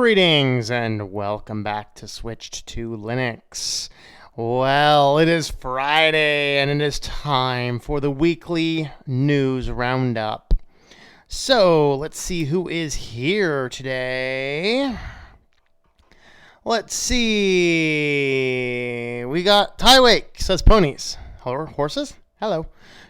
Greetings and welcome back to Switched to Linux. Well, it is Friday and it is time for the weekly news roundup. So, let's see who is here today. Let's see. We got Tywake, says ponies. Hello, horses? Hello.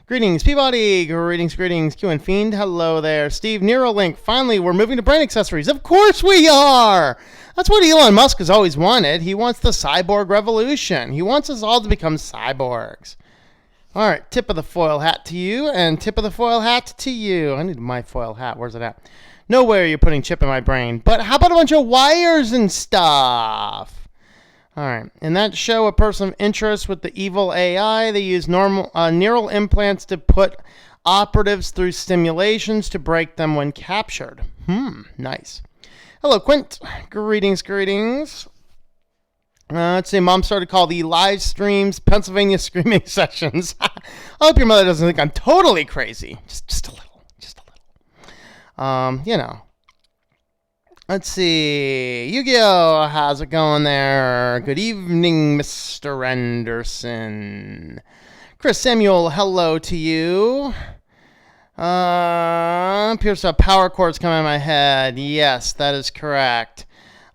Greetings, Peabody. Greetings, Q and Fiend. Hello there. Steve, Neuralink. Finally, we're moving to brain accessories. Of course we are. That's what Elon Musk has always wanted. He wants the cyborg revolution. He wants us all to become cyborgs. All right, tip of the foil hat to you, and tip of the foil hat to you. I need my foil hat. Where's it at? No way are you putting chip in my brain. But how about a bunch of wires and stuff? All right. In that show, a person of interest with the evil AI, they use neural implants to put operatives through stimulations to break them when captured. Nice. Hello, Quint. Greetings. Let's see. Mom started to call the live streams Pennsylvania screaming sessions. I hope your mother doesn't think I'm totally crazy. Just a little. You know. Let's see. Yu-Gi-Oh! How's it going there? Good evening, Mr. Anderson. Chris Samuel, hello to you. Appears to have power cords coming out of my head. Yes, that is correct.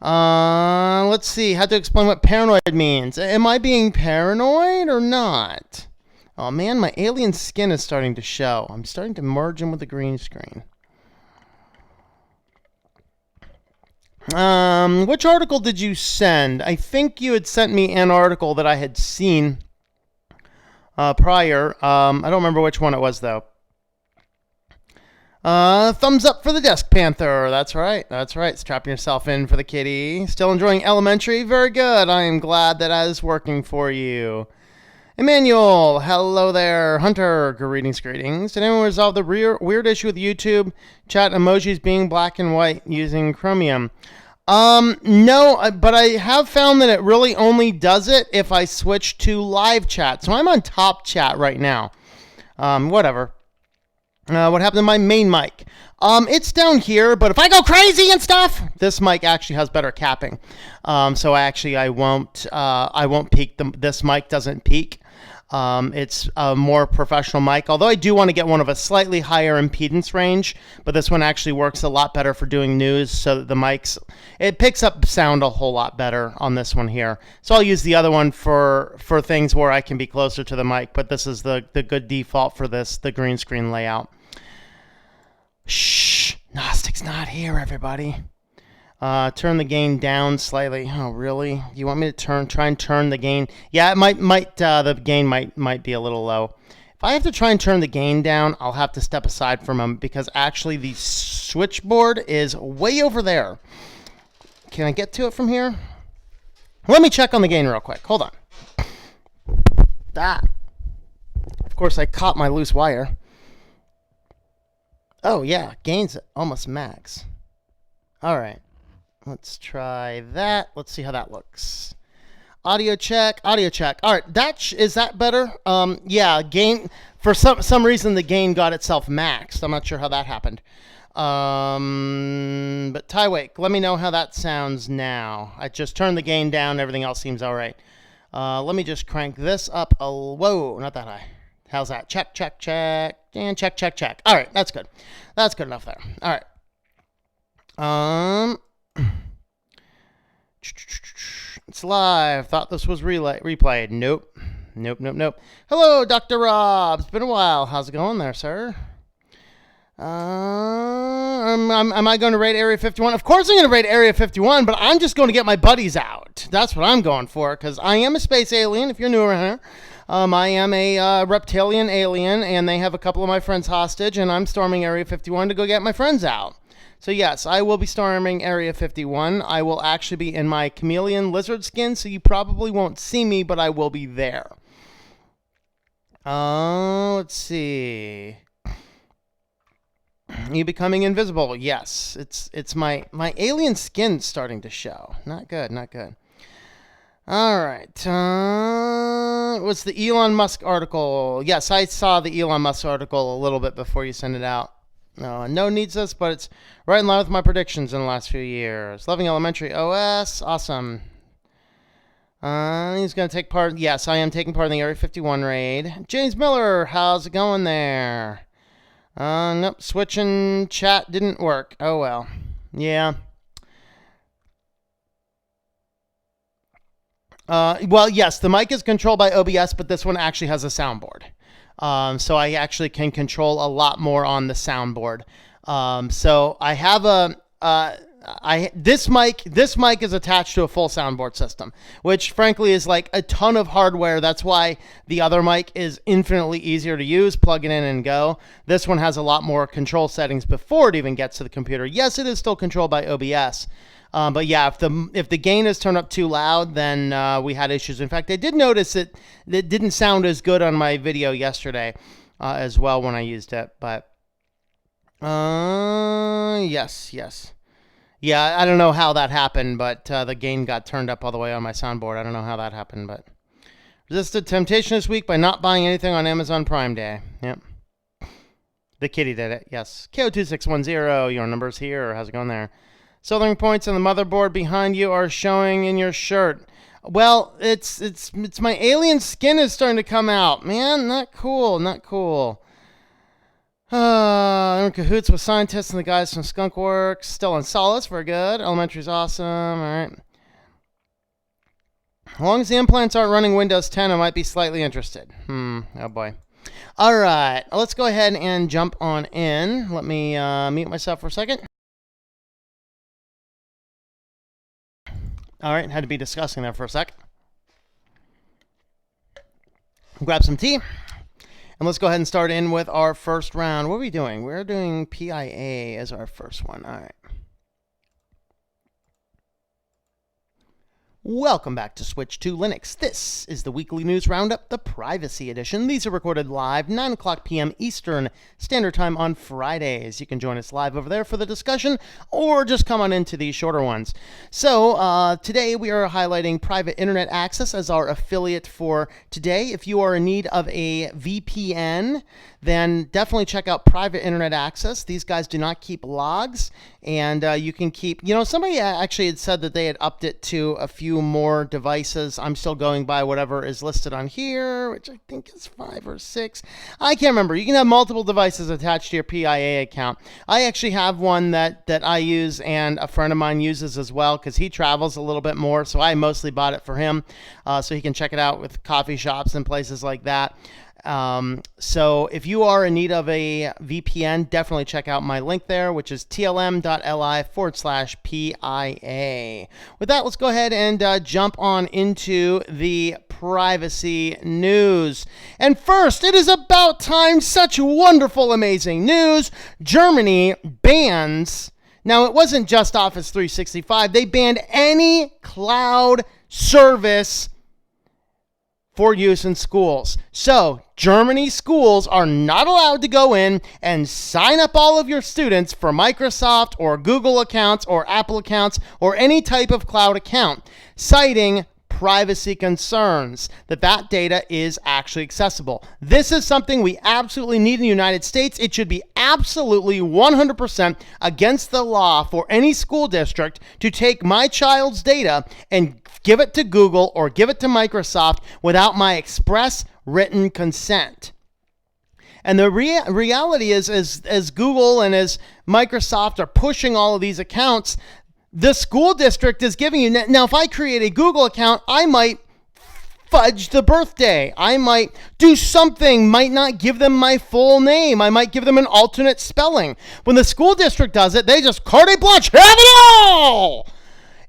Let's see. How to explain what paranoid means. Am I being paranoid or not? Oh man, my alien skin is starting to show. I'm starting to merge in with the green screen. Which article did you send? I think you had sent me an article that I had seen prior. I don't remember which one it was, though. Thumbs up for the Desk Panther. That's right. Strapping yourself in for the kitty. Still enjoying elementary? Very good. I am glad that is working for you. Emmanuel, hello there. Hunter, greetings. Did anyone resolve the weird issue with YouTube chat emojis being black and white using Chromium? No, but I have found that it really only does it if I switch to live chat. So I'm on top chat right now. Whatever. What happened to my main mic? It's down here, but if I go crazy and stuff, this mic actually has better capping. So actually I won't peak. This mic doesn't peak. It's a more professional mic, although I do want to get one of a slightly higher impedance range, but this one actually works a lot better for doing news, so that the mics, it picks up sound a whole lot better on this one here. So I'll use the other one for things where I can be closer to the mic, but this is the good default for this, the green screen layout. Shh, Gnostic's not here, everybody. Turn the gain down slightly. Oh, really? You want me to try and turn the gain? Yeah, it might the gain might be a little low. If I have to try and turn the gain down, I'll have to step aside for a moment because actually the switchboard is way over there. Can I get to it from here? Let me check on the gain real quick. Hold on. Of course, I caught my loose wire. Oh, yeah. Gain's almost max. All right. Let's try that. Let's see how that looks. Audio check. All right, is that better? Yeah, gain, for some reason the gain got itself maxed. I'm not sure how that happened. But Tywake, let me know how that sounds now. I just turned the gain down. Everything else seems all right. Let me just crank this up. Whoa, not that high. How's that? Check. And check. All right, that's good. That's good enough there. All right. It's live. Thought this was replayed. Nope. Hello, Dr. Rob. It's been a while. How's it going there, sir? Am I going to raid Area 51? Of course I'm going to raid Area 51, but I'm just going to get my buddies out. That's what I'm going for, because I am a space alien, if you're new around here. I am a reptilian alien, and they have a couple of my friends hostage, and I'm storming Area 51 to go get my friends out. So yes, I will be storming Area 51. I will actually be in my chameleon lizard skin, so you probably won't see me, but I will be there. Let's see. You becoming invisible? Yes, it's my alien skin starting to show. Not good. All right. What's the Elon Musk article? Yes, I saw the Elon Musk article a little bit before you sent it out. No needs this, but it's right in line with my predictions in the last few years. Loving Elementary OS. Awesome. He's going to take part. Yes, I am taking part in the Area 51 raid. James Miller, how's it going there? Nope, switching chat didn't work. Oh, well. Yeah. Well, yes, the mic is controlled by OBS, but this one actually has a soundboard. So I actually can control a lot more on the soundboard. So I have this mic is attached to a full soundboard system, which frankly is like a ton of hardware. That's why the other mic is infinitely easier to use. Plug it in and go. This one has a lot more control settings before it even gets to the computer. Yes, it is still controlled by OBS. But yeah, if the gain is turned up too loud, then we had issues. In fact, I did notice it didn't sound as good on my video yesterday as well when I used it. But yes. Yeah, I don't know how that happened, but the gain got turned up all the way on my soundboard. I don't know how that happened, but resisted temptation this week by not buying anything on Amazon Prime Day. Yep. The kitty did it, yes. KO2610, your number's here. How's it going there? Soldering points on the motherboard behind you are showing in your shirt. Well, it's my alien skin is starting to come out. Man, not cool. I'm in cahoots with scientists and the guys from Skunkworks. Still in solace, very good. Elementary's awesome. All right. As long as the implants aren't running Windows 10, I might be slightly interested. Oh boy. All right, let's go ahead and jump on in. Let me mute myself for a second. All right, had to be discussing there for a sec. Grab some tea. And let's go ahead and start in with our first round. What are we doing? We're doing PIA as our first one. All right. Welcome back to Switch to Linux. This is the weekly news roundup, the privacy edition. These are recorded live 9 o'clock p.m. Eastern Standard Time on Fridays. You can join us live over there for the discussion or just come on into these shorter ones. So today we are highlighting private internet access as our affiliate for today. If you are in need of a VPN, then definitely check out private internet access. These guys do not keep logs, and you can keep, somebody actually had said that they had upped it to a few more devices. I'm still going by whatever is listed on here, which I think is 5 or 6. I can't remember. You can have multiple devices attached to your PIA account. I actually have one that I use and a friend of mine uses as well because he travels a little bit more, so I mostly bought it for him so he can check it out with coffee shops and places like that. So if you are in need of a VPN, definitely check out my link there, which is tlm.li/PIA. With that, let's go ahead and jump on into the privacy news. And first, it is about time. Such wonderful, amazing news. Germany bans. Now, it wasn't just Office 365. They banned any cloud service for use in schools. So, Germany schools are not allowed to go in and sign up all of your students for Microsoft or Google accounts or Apple accounts or any type of cloud account, citing privacy concerns that data is actually accessible. This is something we absolutely need in the United States. It should be absolutely 100% against the law for any school district to take my child's data and give it to Google or give it to Microsoft without my express written consent. And the reality is, as Google and as Microsoft are pushing all of these accounts, the school district is giving you. Now, if I create a Google account, I might fudge the birthday. I might do something, might not give them my full name. I might give them an alternate spelling. When the school district does it, they just carte blanche, have it all!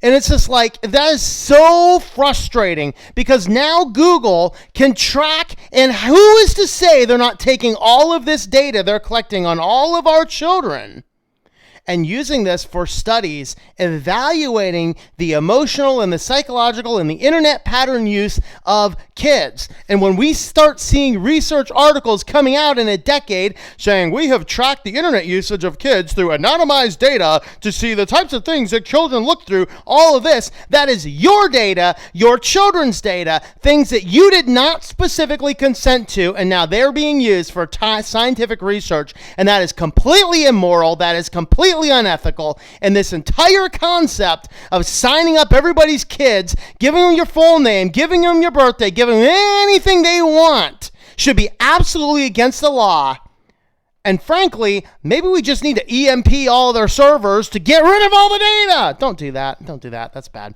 And it's just like, that is so frustrating because now Google can track, and who is to say they're not taking all of this data they're collecting on all of our children and using this for studies, evaluating the emotional and the psychological and the internet pattern use of kids. And when we start seeing research articles coming out in a decade saying we have tracked the internet usage of kids through anonymized data to see the types of things that children look through, all of this, that is your data, your children's data, things that you did not specifically consent to, and now they're being used for scientific research, and that is completely immoral, that is completely unethical, and this entire concept of signing up everybody's kids, giving them your full name, giving them your birthday, giving them anything they want should be absolutely against the law. And frankly, maybe we just need to EMP all their servers to get rid of all the data. Don't do that. Don't do that. That's bad.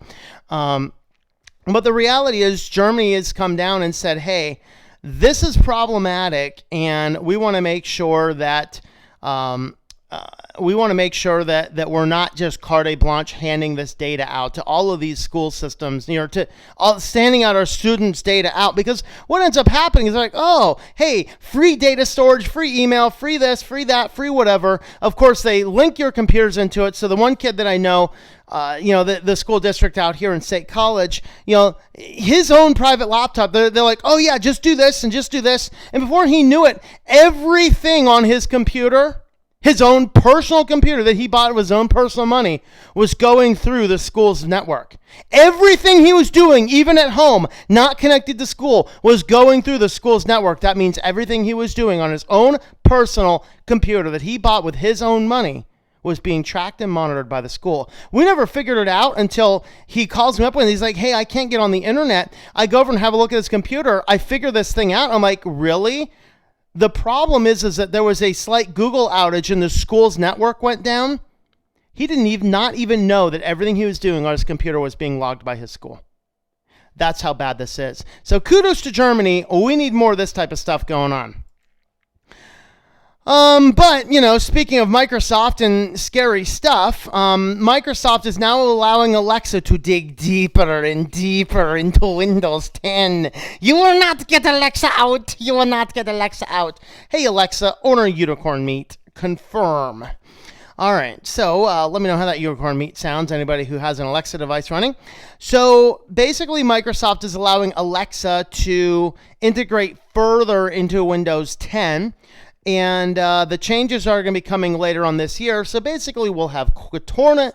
But the reality is Germany has come down and said, hey, this is problematic, and we want to make sure that that we're not just carte blanche handing this data out to all of these school systems, to standing out our students' data out, because what ends up happening is like, oh, hey, free data storage, free email, free this, free that, free whatever. Of course, they link your computers into it. So the one kid that I know, the school district out here in State College, his own private laptop, they're like, oh yeah, just do this and just do this. And before he knew it, everything on his computer, his own personal computer that he bought with his own personal money, was going through the school's network. Everything he was doing, even at home, not connected to school, was going through the school's network. That means everything he was doing on his own personal computer that he bought with his own money was being tracked and monitored by the school. We never figured it out until he calls me up and he's like, hey, I can't get on the internet. I go over and have a look at his computer. I figure this thing out. I'm like, really? The problem is that there was a slight Google outage and the school's network went down. He didn't not even know that everything he was doing on his computer was being logged by his school. That's how bad this is. So kudos to Germany. We need more of this type of stuff going on. But, speaking of Microsoft and scary stuff, Microsoft is now allowing Alexa to dig deeper and deeper into Windows 10. You will not get Alexa out. You will not get Alexa out. Hey, Alexa, order unicorn meat. Confirm. All right, so let me know how that unicorn meat sounds, anybody who has an Alexa device running. So basically, Microsoft is allowing Alexa to integrate further into Windows 10. And the changes are going to be coming later on this year. So basically, we'll have Cortana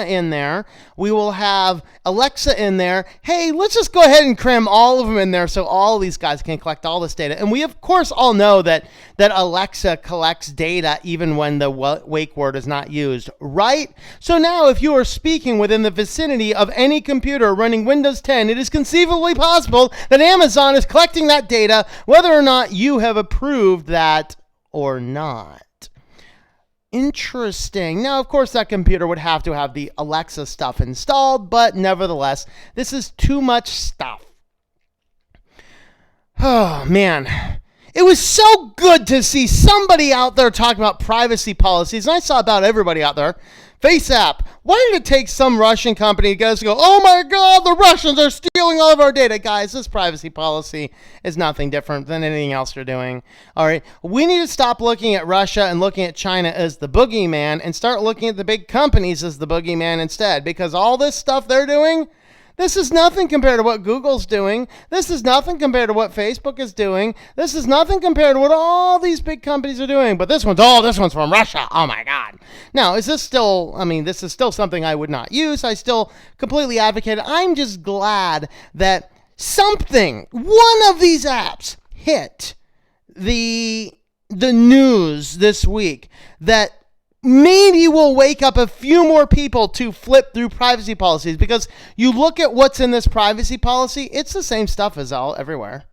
in there. We will have Alexa in there. Hey, let's just go ahead and cram all of them in there so all of these guys can collect all this data. And we, of course, all know that Alexa collects data even when the wake word is not used, right? So now if you are speaking within the vicinity of any computer running Windows 10, it is conceivably possible that Amazon is collecting that data, whether or not you have approved that or not. Interesting. Now, of course, that computer would have to have the Alexa stuff installed, but nevertheless, this is too much stuff. Oh, man. It was so good to see somebody out there talking about privacy policies, and I saw about everybody out there. Faceapp. Why did it take some Russian company to go, oh my God, the Russians are stealing all of our data? Guys, this privacy policy is nothing different than anything else you're doing. All right, we need to stop looking at Russia and looking at China as the boogeyman and start looking at the big companies as the boogeyman instead, because all this stuff they're doing, this is nothing compared to what Google's doing. This is nothing compared to what Facebook is doing. This is nothing compared to what all these big companies are doing. But this one's from Russia. Oh my God. Now, this is still something I would not use. I still completely advocate it. I'm just glad that one of these apps hit the news this week that maybe we'll wake up a few more people to flip through privacy policies, because you look at what's in this privacy policy, it's the same stuff as everywhere.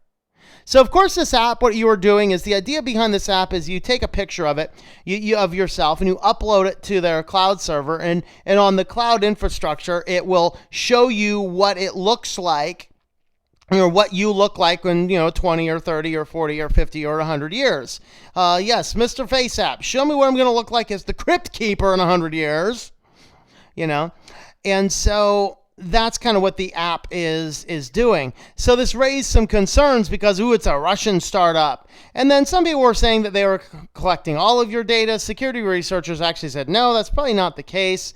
So, of course, this app, what you are doing is, the idea behind this app is you take a picture of it, of yourself, and you upload it to their cloud server, and on the cloud infrastructure, it will show you what it looks like, or what you look like when, 20 or 30 or 40 or 50 or 100 years. Yes, Mr. Faceapp, show me what I'm going to look like as the Crypt Keeper in 100 years. And so that's kind of what the app is doing. So this raised some concerns because, it's a Russian startup. And then some people were saying that they were collecting all of your data. Security researchers actually said, no, that's probably not the case.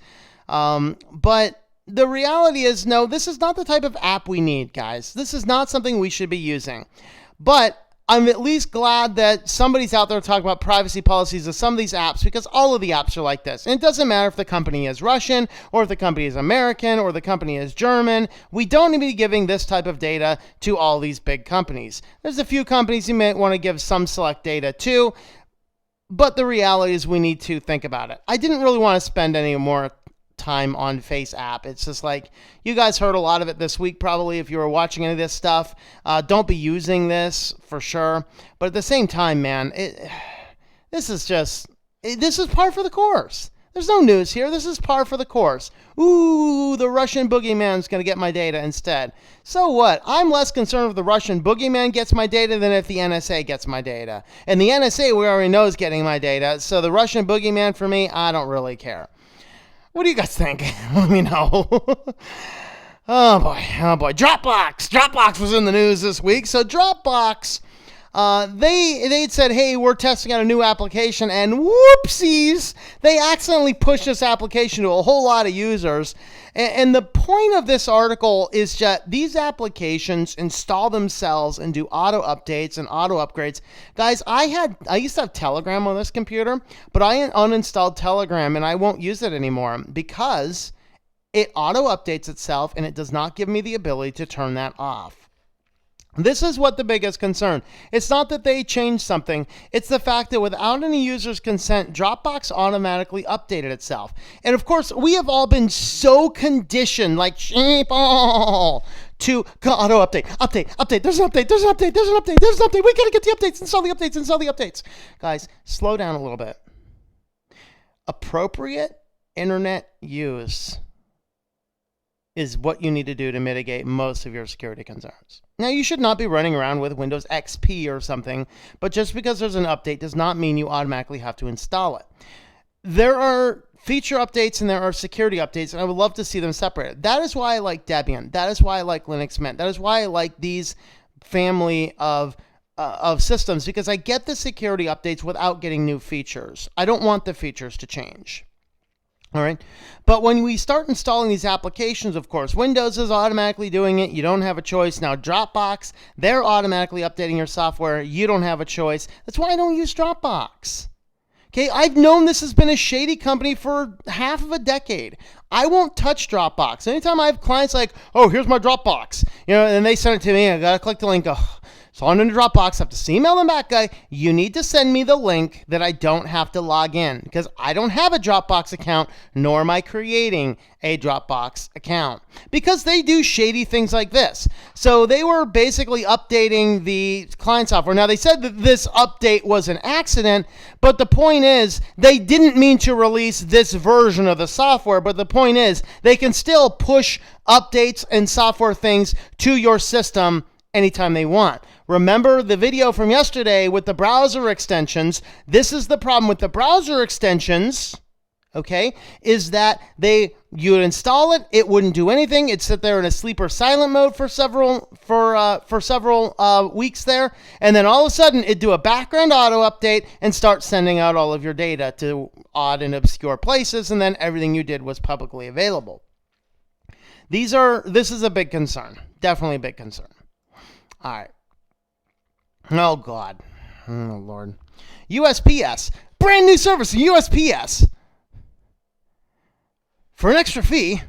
But the reality is, no, this is not the type of app we need, guys. This is not something we should be using. But I'm at least glad that somebody's out there talking about privacy policies of some of these apps, because all of the apps are like this. And it doesn't matter if the company is Russian or if the company is American or the company is German. We don't need to be giving this type of data to all these big companies. There's a few companies you may want to give some select data to, but the reality is we need to think about it. I didn't really want to spend any more time on Faceapp. It's just like, you guys heard a lot of it this week probably if you were watching any of this stuff. Don't be using this for sure. But at the same time, man, this is par for the course. There's no news here. This is par for the course. Ooh, the Russian boogeyman's going to get my data instead. So what? I'm less concerned if the Russian boogeyman gets my data than if the NSA gets my data. And the NSA, we already know, is getting my data. So the Russian boogeyman, for me, I don't really care. What do you guys think? Let me know. Oh boy. Dropbox was in the news this week. So Dropbox, they said, hey, we're testing out a new application, and whoopsies, they accidentally pushed this application to a whole lot of users. And the point of this article is that these applications install themselves and do auto updates and auto upgrades. Guys, I used to have Telegram on this computer, but I uninstalled Telegram and I won't use it anymore because it auto updates itself and it does not give me the ability to turn that off. This is what the biggest concern. It's not that they changed something. It's the fact that without any user's consent, Dropbox automatically updated itself. And of course, we have all been so conditioned, like sheep, to auto update. There's an update. We gotta get the updates, install the updates. Guys, slow down a little bit. Appropriate internet use is what you need to do to mitigate most of your security concerns. Now, you should not be running around with Windows XP or something, but just because there's an update does not mean you automatically have to install it. There are feature updates and there are security updates, and I would love to see them separated. That is why I like Debian. That is why I like Linux Mint. That is why I like these family of systems, because I get the security updates without getting new features. I don't want the features to change. All right. But when we start installing these applications, of course, Windows is automatically doing it. You don't have a choice. Now, Dropbox, they're automatically updating your software. You don't have a choice. That's why I don't use Dropbox. Okay, I've known this has been a shady company for half of a decade. I won't touch Dropbox. Anytime I have clients like, oh, here's my Dropbox, and they send it to me, I got to click the link. So on into Dropbox, I have to email them back, guy. You need to send me the link that I don't have to log in, because I don't have a Dropbox account, nor am I creating a Dropbox account, because they do shady things like this. So they were basically updating the client software. Now, they said that this update was an accident, but the point is they didn't mean to release this version of the software, but the point is they can still push updates and software things to your system anytime they want. Remember the video from yesterday with the browser extensions? This is the problem with the browser extensions, okay, is that you would install it, it wouldn't do anything. It'd sit there in a sleep or silent mode for several weeks there, and then all of a sudden it'd do a background auto update and start sending out all of your data to odd and obscure places, and then everything you did was publicly available. This is a big concern. Definitely a big concern. All right. Oh, God. Oh, Lord. USPS. Brand new service, USPS. For an extra fee,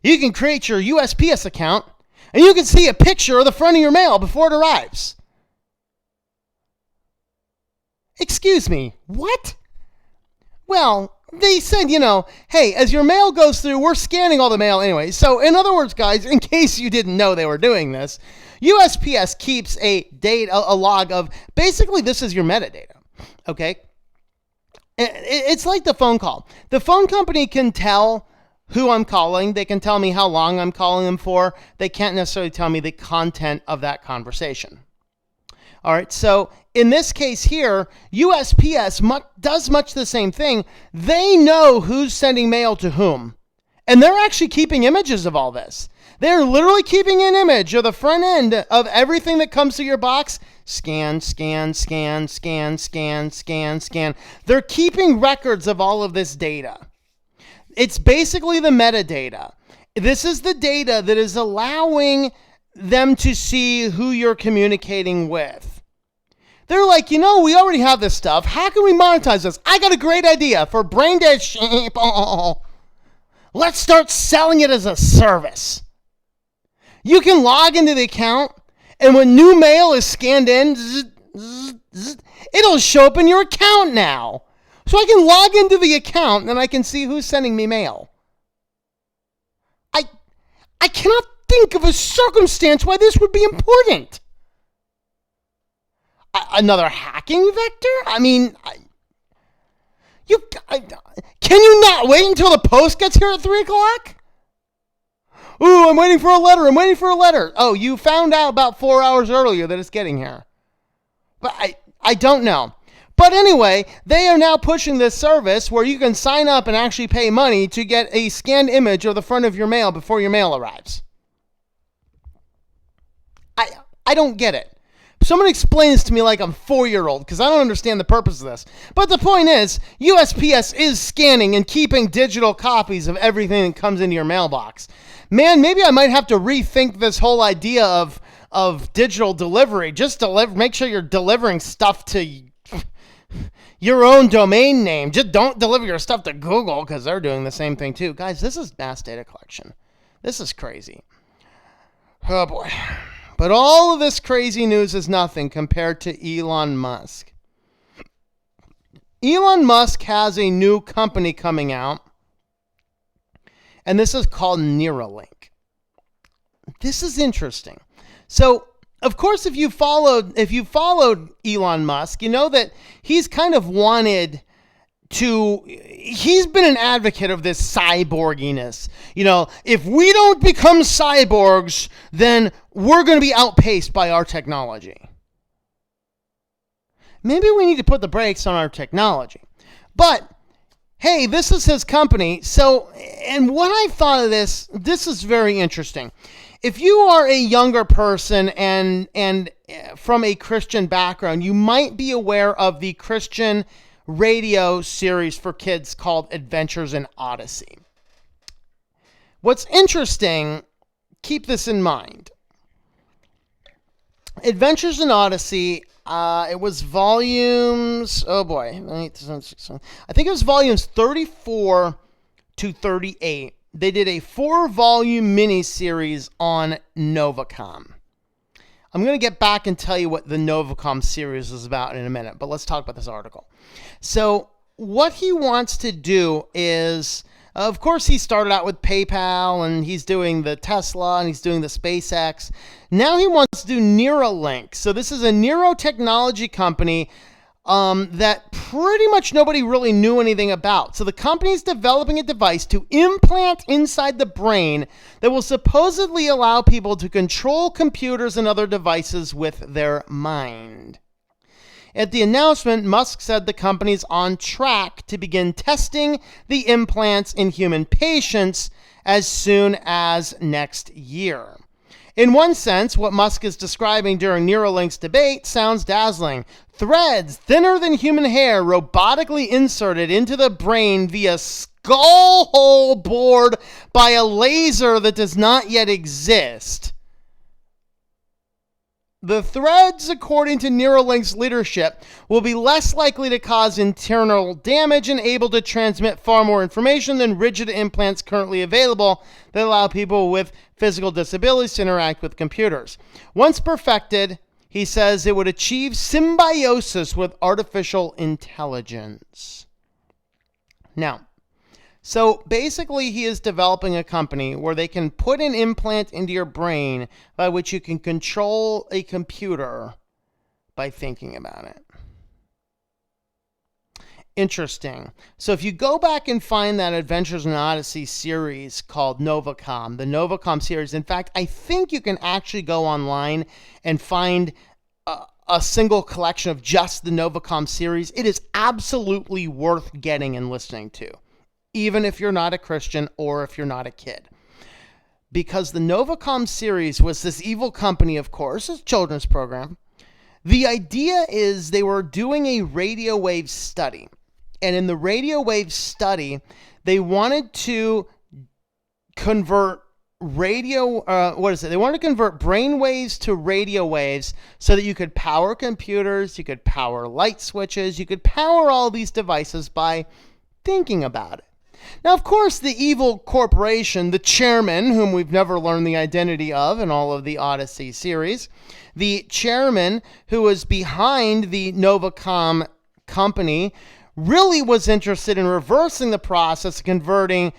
you can create your USPS account, and you can see a picture of the front of your mail before it arrives. Excuse me, what? Well, they said, hey, as your mail goes through, we're scanning all the mail anyway. So, in other words, guys, in case you didn't know they were doing this, USPS keeps a log of, basically, this is your metadata, okay? It's like the phone call. The phone company can tell who I'm calling. They can tell me how long I'm calling them for. They can't necessarily tell me the content of that conversation. All right, so in this case here, USPS does much the same thing. They know who's sending mail to whom. And they're actually keeping images of all this. They're literally keeping an image of the front end of everything that comes to your box. Scan, scan, scan, scan, scan, scan, scan. They're keeping records of all of this data. It's basically the metadata. This is the data that is allowing them to see who you're communicating with. They're like, we already have this stuff. How can we monetize this? I got a great idea for brain dead sheep. Let's start selling it as a service. You can log into the account, and when new mail is scanned in, it'll show up in your account now. So I can log into the account, and I can see who's sending me mail. I cannot think of a circumstance why this would be important. Another hacking vector? Can you not wait until the post gets here at 3 o'clock? Ooh, I'm waiting for a letter. Oh, you found out about 4 hours earlier that it's getting here. But I don't know. But anyway, they are now pushing this service where you can sign up and actually pay money to get a scanned image of the front of your mail before your mail arrives. I don't get it. Someone explain this to me like I'm 4-year-old because I don't understand the purpose of this. But the point is, USPS is scanning and keeping digital copies of everything that comes into your mailbox. Man, maybe I might have to rethink this whole idea of digital delivery. Just make sure you're delivering stuff to your own domain name. Just don't deliver your stuff to Google because they're doing the same thing too. Guys, this is mass data collection. This is crazy. Oh boy. But all of this crazy news is nothing compared to Elon Musk. Elon Musk has a new company coming out, and this is called Neuralink. This is interesting. So, of course, if you followed Elon Musk, you know that he's kind of he's been an advocate of this cyborginess. If we don't become cyborgs, then we're going to be outpaced by our technology. Maybe we need to put the brakes on our technology. But, hey, this is his company. So, and what I thought of this is very interesting. If you are a younger person and from a Christian background, you might be aware of the Christian radio series for kids called Adventures in Odyssey. What's interesting, keep this in mind. Adventures in Odyssey, it was volumes, I think it was volumes 34 to 38. They did a 4-volume miniseries on Novacom. I'm going to get back and tell you what the Novacom series is about in a minute, but let's talk about this article. So what he wants to do is, of course, he started out with PayPal, and he's doing the Tesla, and he's doing the SpaceX. Now he wants to do Neuralink. So this is a neurotechnology company that pretty much nobody really knew anything about. So the company is developing a device to implant inside the brain that will supposedly allow people to control computers and other devices with their mind. At the announcement, Musk said the company's on track to begin testing the implants in human patients as soon as next year. In one sense, what Musk is describing during Neuralink's debate sounds dazzling. Threads thinner than human hair robotically inserted into the brain via skull hole bored by a laser that does not yet exist. The threads, according to Neuralink's leadership, will be less likely to cause internal damage and able to transmit far more information than rigid implants currently available that allow people with physical disabilities to interact with computers. Once perfected, he says it would achieve symbiosis with artificial intelligence. Now, so basically he is developing a company where they can put an implant into your brain by which you can control a computer by thinking about it. Interesting. So if you go back and find that Adventures in Odyssey series called Novacom, the Novacom series, in fact, I think you can actually go online and find a single collection of just the Novacom series. It is absolutely worth getting and listening to. even if you're not a Christian or if you're not a kid. Because the Novacom series was this evil company, of course, a children's program. The idea is they were doing a radio wave study. And in the radio wave study, they wanted to convert they wanted to convert brain waves to radio waves so that you could power computers, you could power light switches, you could power all these devices by thinking about it. Now, of course, the evil corporation, the chairman, whom we've never learned the identity of in all of the Odyssey series, the chairman who was behind the Novacom company, really was interested in reversing the process of converting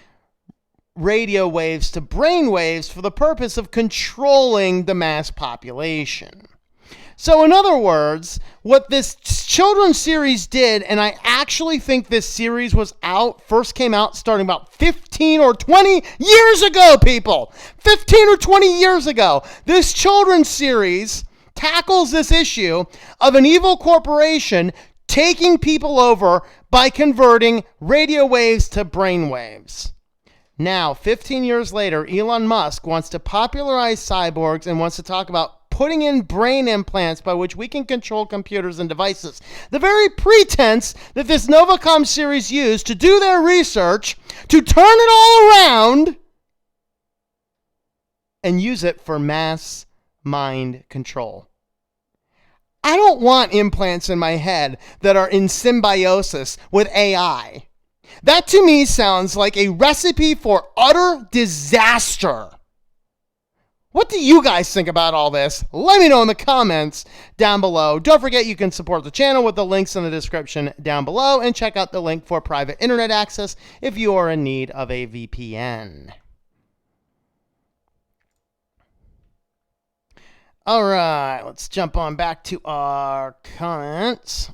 radio waves to brain waves for the purpose of controlling the mass population. So in other words, what this children's series did, and I actually think this series first came out starting about 15 or 20 years ago, people. 15 or 20 years ago. This children's series tackles this issue of an evil corporation taking people over by converting radio waves to brain waves. Now, 15 years later, Elon Musk wants to popularize cyborgs and wants to talk about putting in brain implants by which we can control computers and devices. The very pretense that this Novacom series used to do their research, to turn it all around and use it for mass mind control. I don't want implants in my head that are in symbiosis with AI. That to me sounds like a recipe for utter disaster. What do you guys think about all this? Let me know in the comments down below. Don't forget you can support the channel with the links in the description down below, and check out the link for private internet access if you are in need of a VPN. All right, let's jump on back to our comments.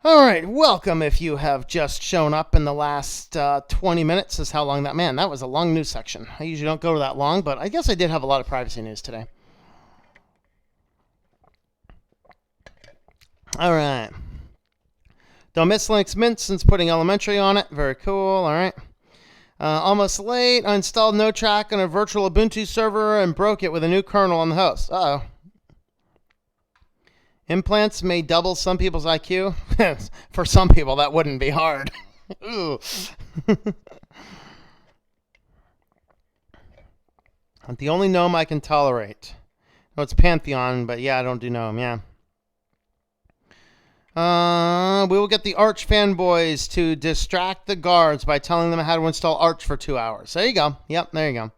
All right, welcome if you have just shown up in the last 20 minutes is how long that was a long news section. I usually don't go to that long, but I guess I did have a lot of privacy news today. All right. Don't miss Linux Mint since putting elementary on it. Very cool. All right. Almost late. I installed NoTrack on a virtual Ubuntu server and broke it with a new kernel on the host. Uh-oh. Implants may double some people's IQ. For some people, that wouldn't be hard. Ooh. The only gnome I can tolerate. No, it's Pantheon, but yeah, I don't do gnome, yeah. We will get the Arch fanboys to distract the guards by telling them how to install Arch for 2 hours. There you go. Yep, there you go.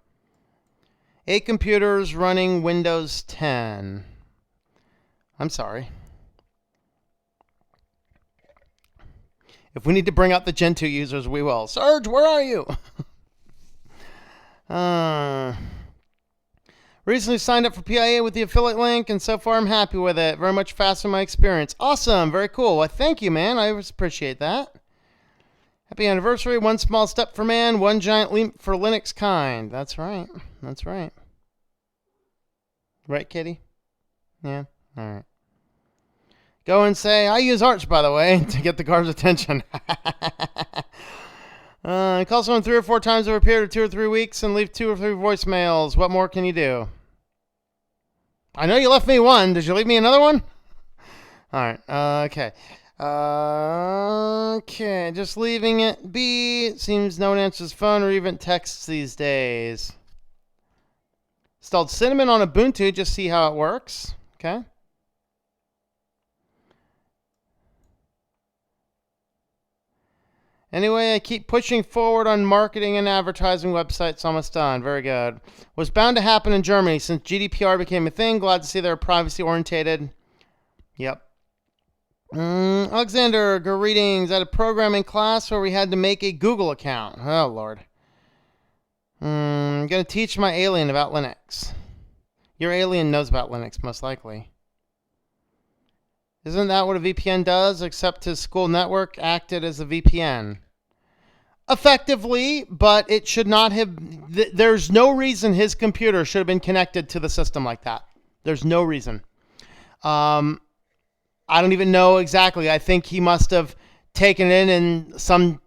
8 computers running Windows 10. I'm sorry. If we need to bring out the Gen 2 users, we will. Serge, where are you? Recently signed up for PIA with the affiliate link, and so far I'm happy with it. Very much faster than my experience. Awesome. Very cool. Well, thank you, man. I appreciate that. Happy anniversary. One small step for man, one giant leap for Linux kind. That's right. That's right. Right, kitty? Yeah. All right. Go and say, I use Arch, by the way, to get the guard's attention. Call someone 3 or 4 times over a period of 2 or 3 weeks and leave 2 or 3 voicemails. What more can you do? I know you left me one. Did you leave me another one? All right. Okay. Okay. Just leaving it be. It seems no one answers phone or even texts these days. Installed Cinnamon on Ubuntu. Just see how it works. Okay. Anyway, I keep pushing forward on marketing and advertising websites. Almost done. Very good. Was bound to happen in Germany since GDPR became a thing. Glad to see they're privacy orientated. Yep. Alexander, greetings. I had a programming class where we had to make a Google account. Oh, Lord. I'm going to teach my alien about Linux. Your alien knows about Linux, most likely. Isn't that what a VPN does, except his school network acted as a VPN? Effectively, but it should not have... There's no reason his computer should have been connected to the system like that. There's no reason. I don't even know exactly. I think he must have taken it in and some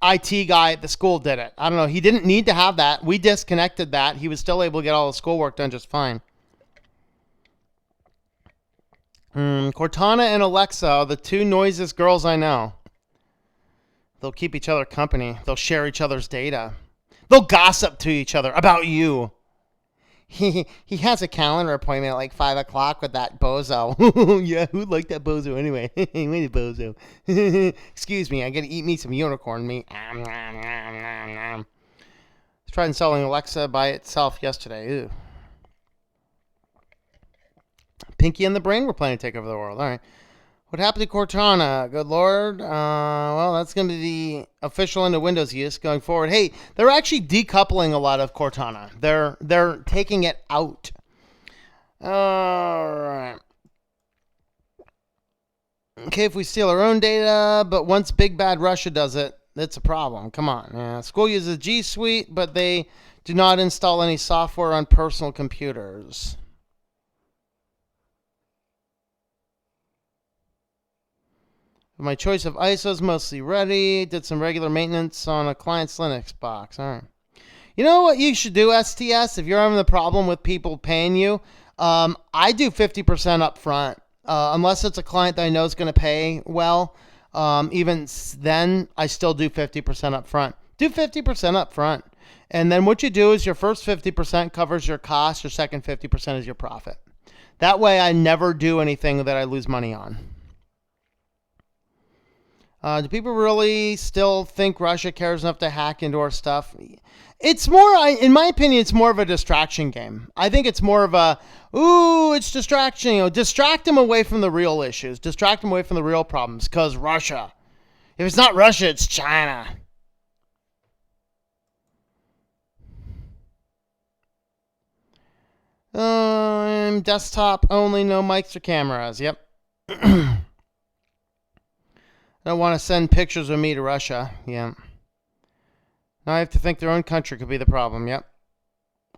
IT guy at the school did it. I don't know. He didn't need to have that. We disconnected that. He was still able to get all the schoolwork done just fine. Cortana and Alexa are the two noisiest girls I know. They'll keep each other company. They'll share each other's data. They'll gossip to each other about you. He has a calendar appointment at like 5 o'clock with that bozo. Yeah, who'd like that bozo anyway? Wait a bozo. Excuse me, I gotta eat me some unicorn meat. I tried installing Alexa by itself yesterday. Ew. Pinky and the Brain were planning to take over the world. All right. What happened to Cortana? Good Lord. Well, that's going to be the official end of Windows use going forward. Hey, they're actually decoupling a lot of Cortana. They're taking it out. All right. Okay, if we steal our own data, but once Big Bad Russia does it, it's a problem. Come on. Yeah. School uses G Suite, but they do not install any software on personal computers. My choice of ISO is mostly ready. Did some regular maintenance on a client's Linux box. All right. You know what you should do, STS, if you're having the problem with people paying you? I do 50% up front. Unless it's a client that I know is going to pay well. Even then, I still do 50% up front. Do 50% up front. And then what you do is your first 50% covers your cost. Your second 50% is your profit. That way, I never do anything that I lose money on. Do people really still think Russia cares enough to hack into our stuff? It's more, in my opinion, it's more of a distraction game. I think it's more of a, it's distraction. You know, distract them away from the real issues. Distract them away from the real problems. Because Russia. If it's not Russia, it's China. Desktop only, no mics or cameras. Yep. Don't want to send pictures of me to Russia. Yeah. Now I have to think their own country could be the problem. Yep.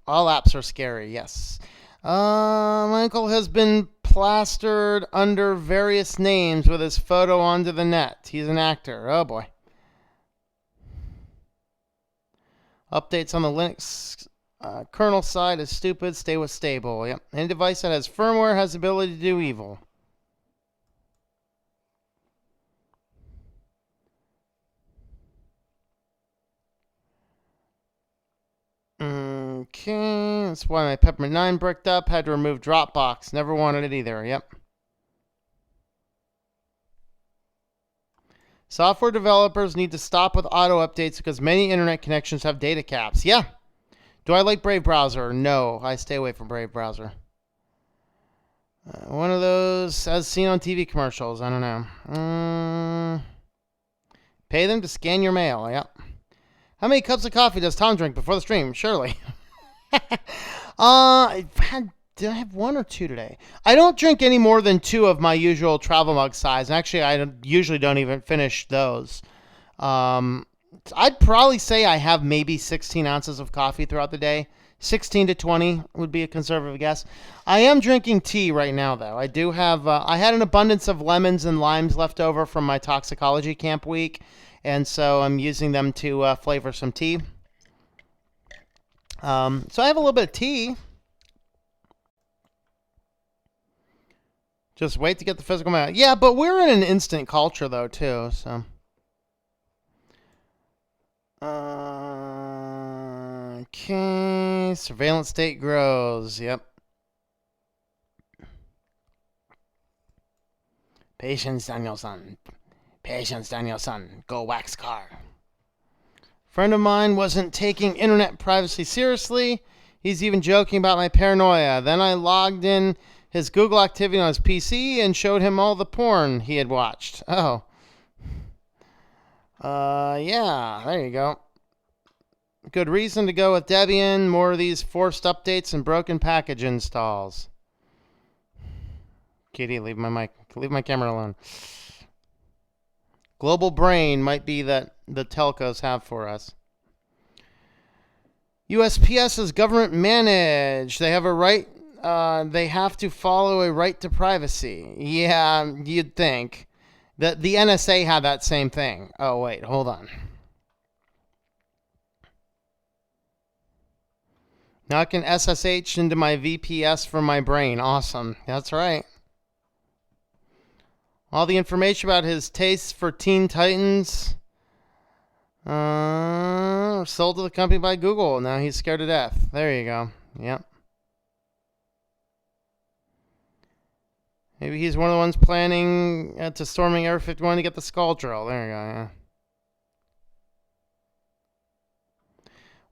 All apps are scary. Yes. My uncle has been plastered under various names with his photo onto the net. He's an actor. Oh boy. Updates on the Linux kernel side is stupid. Stay with stable. Yep. Any device that has firmware has the ability to do evil. Okay, that's why my Peppermint 9 bricked up. Had to remove Dropbox. Never wanted it either. Yep. Software developers need to stop with auto updates because many internet connections have data caps. Yeah. Do I like Brave Browser? No, I stay away from Brave Browser. One of those as seen on TV commercials. I don't know. Pay them to scan your mail. Yep. How many cups of coffee does Tom drink before the stream? Surely. Did I have one or two today? I don't drink any more than 2 of my usual travel mug size. Actually, I usually don't even finish those. I'd probably say I have maybe 16 ounces of coffee throughout the day. 16 to 20 would be a conservative guess. I am drinking tea right now, though. I do have. I had an abundance of lemons and limes left over from my toxicology camp week. And so I'm using them to flavor some tea. So I have a little bit of tea. Just wait to get the physical mail. Yeah, but we're in an instant culture, though, too. So. Okay. Surveillance state grows. Yep. Patience, Danielson. Patience, Danielson. Go wax car. Friend of mine wasn't taking internet privacy seriously. He's even joking about my paranoia. Then I logged in his Google activity on his PC and showed him all the porn he had watched. Oh. Yeah, there you go. Good reason to go with Debian. More of these forced updates and broken package installs. Kitty, leave my camera alone. Global brain might be that the telcos have for us. USPS is government managed. They have a right. They have to follow a right to privacy. Yeah, you'd think. The NSA had that same thing. Oh, wait, hold on. Now I can SSH into my VPS from my brain. Awesome. That's right. All the information about his tastes for Teen Titans sold to the company by Google. Now he's scared to death. There you go. Yep. Maybe he's one of the ones planning to storming Area 51 to get the skull drill. There you go, yeah.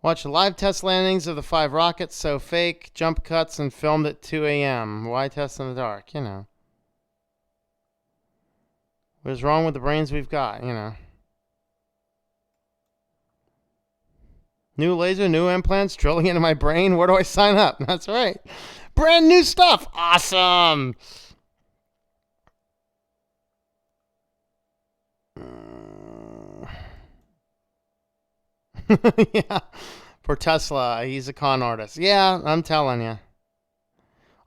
Watch live test landings of the 5 rockets, so fake, jump cuts, and filmed at 2 a.m. Why test in the dark? You know. What is wrong with the brains we've got? You know. New laser, new implants drilling into my brain. Where do I sign up? That's right. Brand new stuff. Awesome. Yeah. For Tesla, he's a con artist. Yeah, I'm telling you.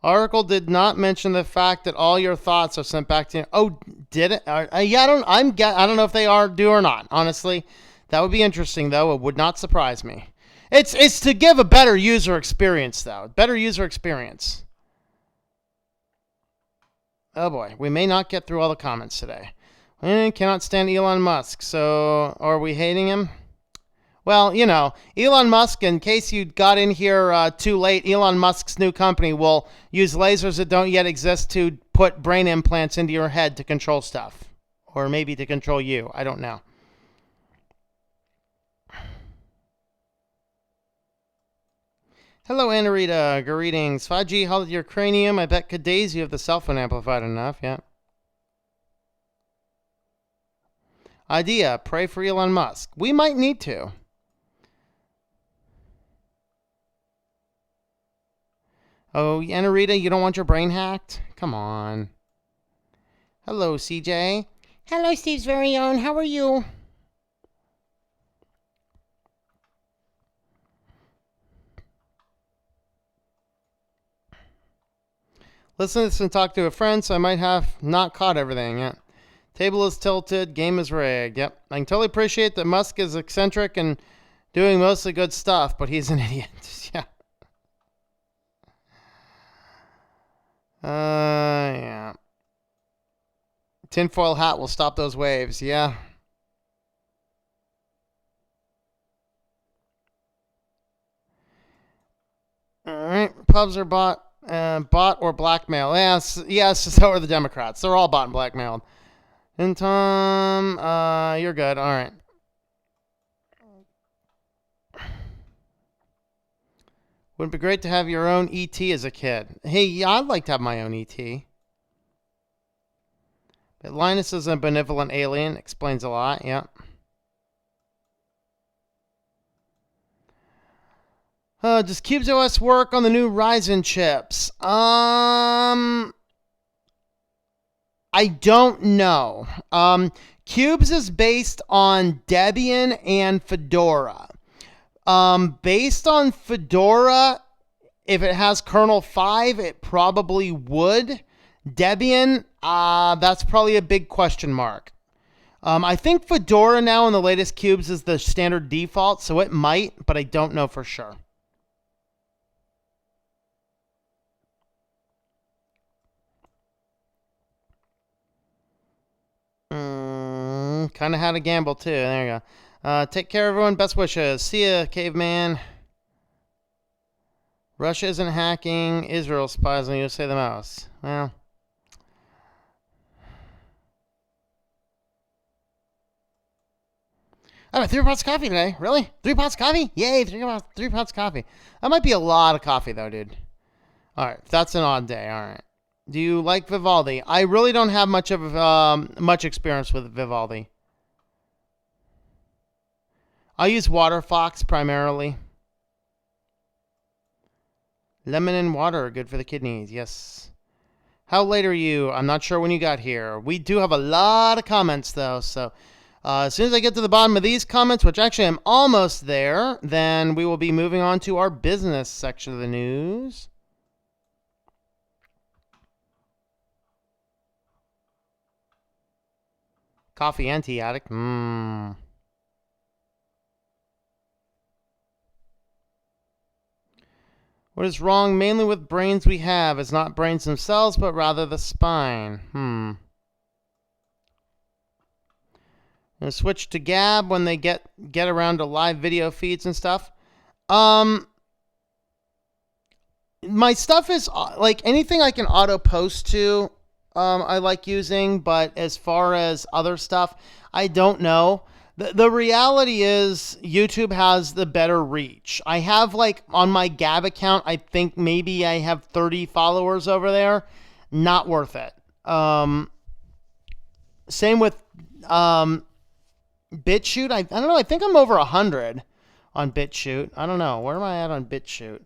Article did not mention the fact that all your thoughts are sent back to you. Oh, did it? Yeah, I don't know if they are due or not. Honestly, that would be interesting though. It would not surprise me. It's to give a better user experience though. Better user experience. Oh boy, we may not get through all the comments today. We cannot stand Elon Musk. So, are we hating him? Well, you know, Elon Musk, in case you got in here too late, Elon Musk's new company will use lasers that don't yet exist to put brain implants into your head to control stuff. Or maybe to control you. I don't know. Hello, Anarita. Greetings. 5G held your cranium. I bet could daze you if the cell phone amplified enough. Yeah. Idea. Pray for Elon Musk. We might need to. Oh, Anarita, you don't want your brain hacked? Come on. Hello, CJ. Hello, Steve's very own. How are you? Listen to this and talk to a friend, so I might have not caught everything yet. Table is tilted, game is rigged. Yep. I can totally appreciate that Musk is eccentric and doing mostly good stuff, but he's an idiot. Yeah. Yeah. Tinfoil hat will stop those waves. Yeah. All right. Pubs are bought or blackmail. Yes. So are the Democrats. They're all bought and blackmailed. And Tom, you're good. All right. Would it be great to have your own ET as a kid? Hey, yeah, I'd like to have my own ET. But Linus is a benevolent alien. Explains a lot, yeah. Does CubesOS work on the new Ryzen chips? I don't know. Cubes is based on Debian and Fedora. Based on Fedora, if it has kernel 5, it probably would. Debian, that's probably a big question mark. I think Fedora now in the latest cubes is the standard default, so it might, but I don't know for sure. Kind of had to gamble too. There you go. Take care, everyone. Best wishes. See ya, caveman. Russia isn't hacking. Israel spies on USA the most. Well. I have 3 pots of coffee today. Really? 3 pots of coffee? Yay, 3 pots of coffee. That might be a lot of coffee, though, dude. All right. That's an odd day. All right. Do you like Vivaldi? I really don't have much experience with Vivaldi. I use WaterFox primarily. Lemon and water are good for the kidneys. Yes. How late are you? I'm not sure when you got here. We do have a lot of comments, though, so as soon as I get to the bottom of these comments, which actually I'm almost there, then we will be moving on to our business section of the news. Coffee and tea addict. What is wrong mainly with brains we have? It's not brains themselves, but rather the spine. And switch to Gab when they get around to live video feeds and stuff. My stuff is like anything I can auto post to. I like using, but as far as other stuff, I don't know. The reality is YouTube has the better reach. I have, like, on my Gab account, I think maybe I have 30 followers over there. Not worth it. Same with BitChute. I don't know. I think I'm over 100 on BitChute. I don't know. Where am I at on BitChute?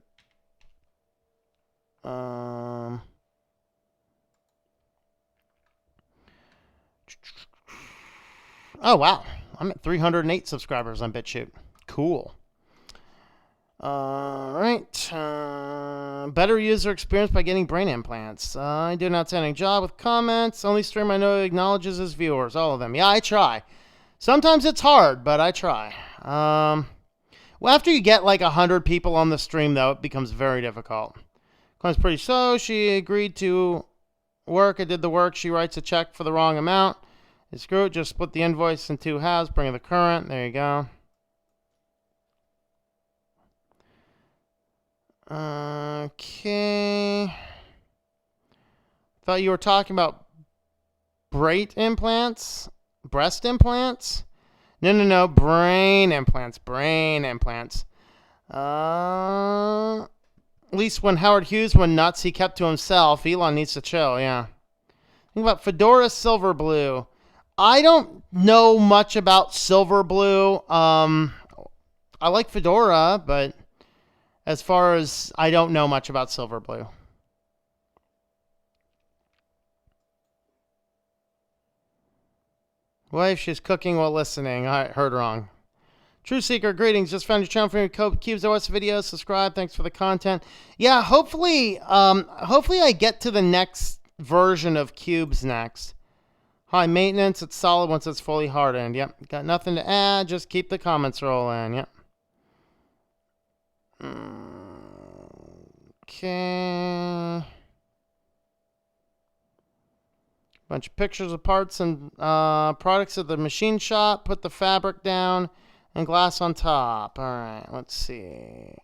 Oh, wow. I'm at 308 subscribers on BitChute. Cool. All right. Better user experience by getting brain implants. I do an outstanding job with comments. Only stream I know acknowledges his viewers. All of them. Yeah, I try. Sometimes it's hard, but I try. Well, after you get like 100 people on the stream, though, it becomes very difficult. Comes pretty slow. She agreed to work. I did the work. She writes a check for the wrong amount. Screw it, just split the invoice in 2 halves, bring in the current. There you go. Okay. Thought you were talking about breast implants? No. Brain implants. At least when Howard Hughes went nuts, he kept to himself. Elon needs to chill, yeah. Think about Fedora Silverblue. I don't know much about Silverblue. I like Fedora, but as far as I don't know much about Silverblue. Wife, she's cooking while listening. I heard wrong. True Seeker, greetings. Just found your channel for your Cubes OS videos. Subscribe. Thanks for the content. Yeah, hopefully I get to the next version of Cubes next. High maintenance, it's solid once it's fully hardened. Yep, got nothing to add, just keep the comments rolling. Yep. Okay. Bunch of pictures of parts and products at the machine shop. Put the fabric down and glass on top. All right, let's see.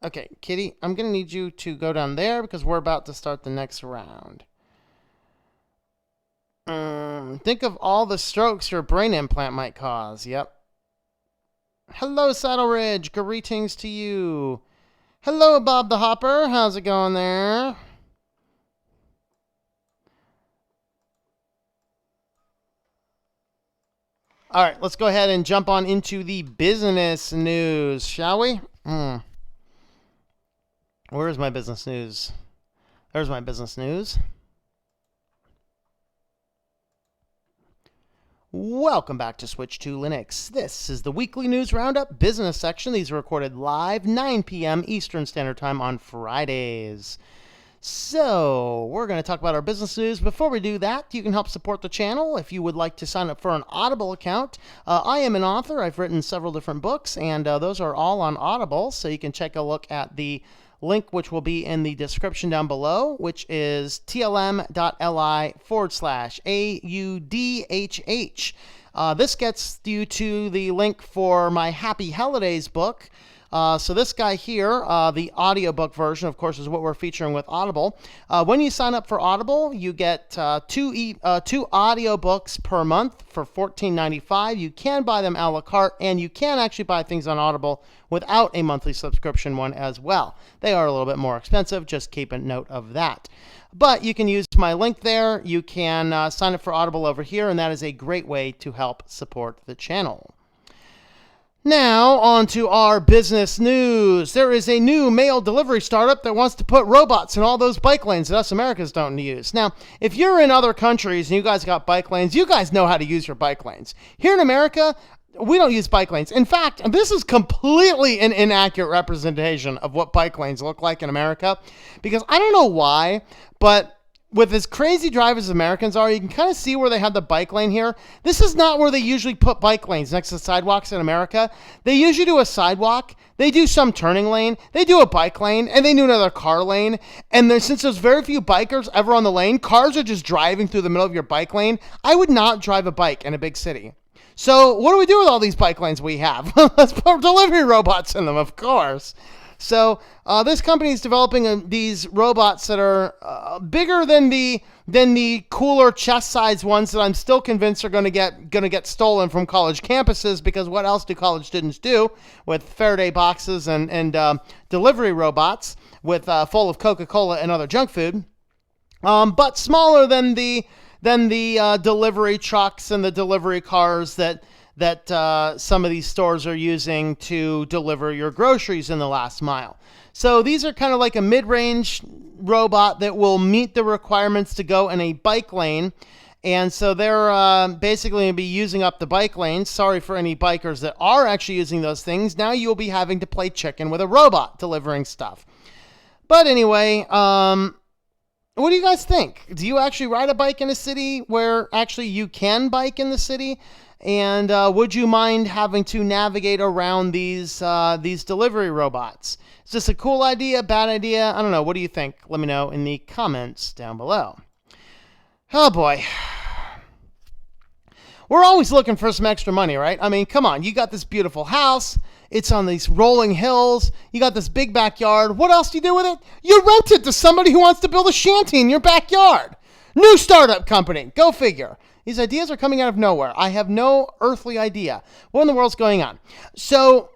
Okay, Kitty, I'm going to need you to go down there because we're about to start the next round. Think of all the strokes your brain implant might cause. Yep. Hello, Saddle Ridge. Greetings to you. Hello, Bob the Hopper. How's it going there? All right, let's go ahead and jump on into the business news, shall we? Where is my business news? There's my business news. Welcome back to Switch to Linux. This is the weekly news roundup business section. These are recorded live 9 p.m. Eastern Standard Time on Fridays. So, we're going to talk about our business news. Before we do that, you can help support the channel if you would like to sign up for an Audible account. I am an author. I've written several different books, and those are all on Audible, so you can take a look at the link, which will be in the description down below, which is tlm.li/AUDHH. This gets you to the link for my Happy Holidays book. So this guy here, the audiobook version, of course, is what we're featuring with Audible. When you sign up for Audible, you get two audiobooks per month for $14.95. You can buy them a la carte, and you can actually buy things on Audible without a monthly subscription one as well. They are a little bit more expensive. Just keep a note of that. But you can use my link there. You can sign up for Audible over here, and that is a great way to help support the channel. Now, on to our business news. There is a new mail delivery startup that wants to put robots in all those bike lanes that us Americans don't use. Now, if you're in other countries and you guys got bike lanes, you guys know how to use your bike lanes. Here in America, we don't use bike lanes. In fact, this is completely an inaccurate representation of what bike lanes look like in America, because I don't know why, but with as crazy drivers as Americans are, you can kind of see where they have the bike lane here. This is not where they usually put bike lanes next to sidewalks in America. They usually do a sidewalk, they do some turning lane, they do a bike lane, and they do another car lane. And since there's very few bikers ever on the lane, cars are just driving through the middle of your bike lane. I would not drive a bike in a big city. So what do we do with all these bike lanes we have? Let's put delivery robots in them, of course. So this company is developing these robots that are bigger than the cooler chest-sized ones that I'm still convinced are going to get stolen from college campuses, because what else do college students do with Faraday boxes and delivery robots with full of Coca-Cola and other junk food, but smaller than the delivery trucks and the delivery cars that some of these stores are using to deliver your groceries in the last mile. So these are kind of like a mid-range robot that will meet the requirements to go in a bike lane. And so they're basically going to be using up the bike lanes. Sorry for any bikers that are actually using those things. Now you'll be having to play chicken with a robot delivering stuff. But anyway, what do you guys think? Do you actually ride a bike in a city where actually you can bike in the city? And would you mind having to navigate around these delivery robots? Is this a cool idea, bad idea? I don't know. What do you think? Let me know in the comments down below. Oh boy. We're always looking for some extra money, right? I mean, come on. You got this beautiful house. It's on these rolling hills. You got this big backyard. What else do you do with it? You rent it to somebody who wants to build a shanty in your backyard. New startup company. Go figure. These ideas are coming out of nowhere. I have no earthly idea what in the world's going on. So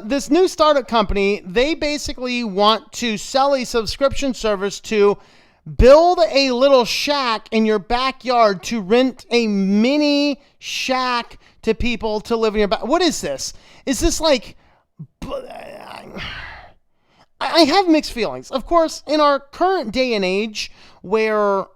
this new startup company, they basically want to sell a subscription service to build a little shack in your backyard, to rent a mini shack to people to live in your back. What is this? Is this like... I have mixed feelings. Of course, in our current day and age where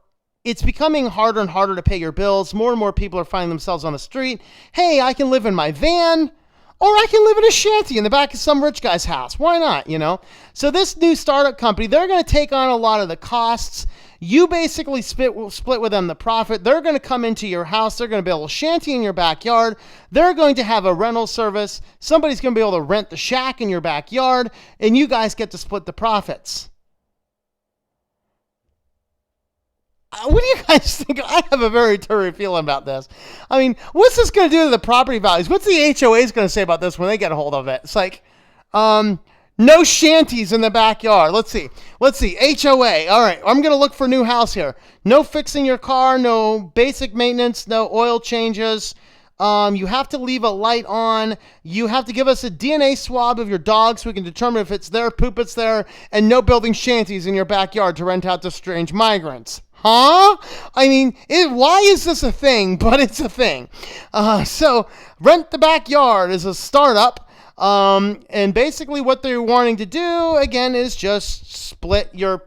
it's becoming harder and harder to pay your bills, more and more people are finding themselves on the street. Hey, I can live in my van, or I can live in a shanty in the back of some rich guy's house. Why not, you know? So this new startup company, they're going to take on a lot of the costs. You basically split with them the profit. They're going to come into your house. They're going to build a shanty in your backyard. They're going to have a rental service. Somebody's going to be able to rent the shack in your backyard, and you guys get to split the profits. What do you guys think? I have a very turry feeling about this. I mean, what's this going to do to the property values? What's the HOAs going to say about this when they get a hold of it? It's like, no shanties in the backyard. Let's see. HOA. All right. I'm going to look for a new house here. No fixing your car. No basic maintenance. No oil changes. You have to leave a light on. You have to give us a DNA swab of your dog so we can determine if it's there, poop it's there, and no building shanties in your backyard to rent out to strange migrants. Huh? I mean, why is this a thing? But it's a thing. So Rent the Backyard is a startup. And basically what they're wanting to do, again, is just split your...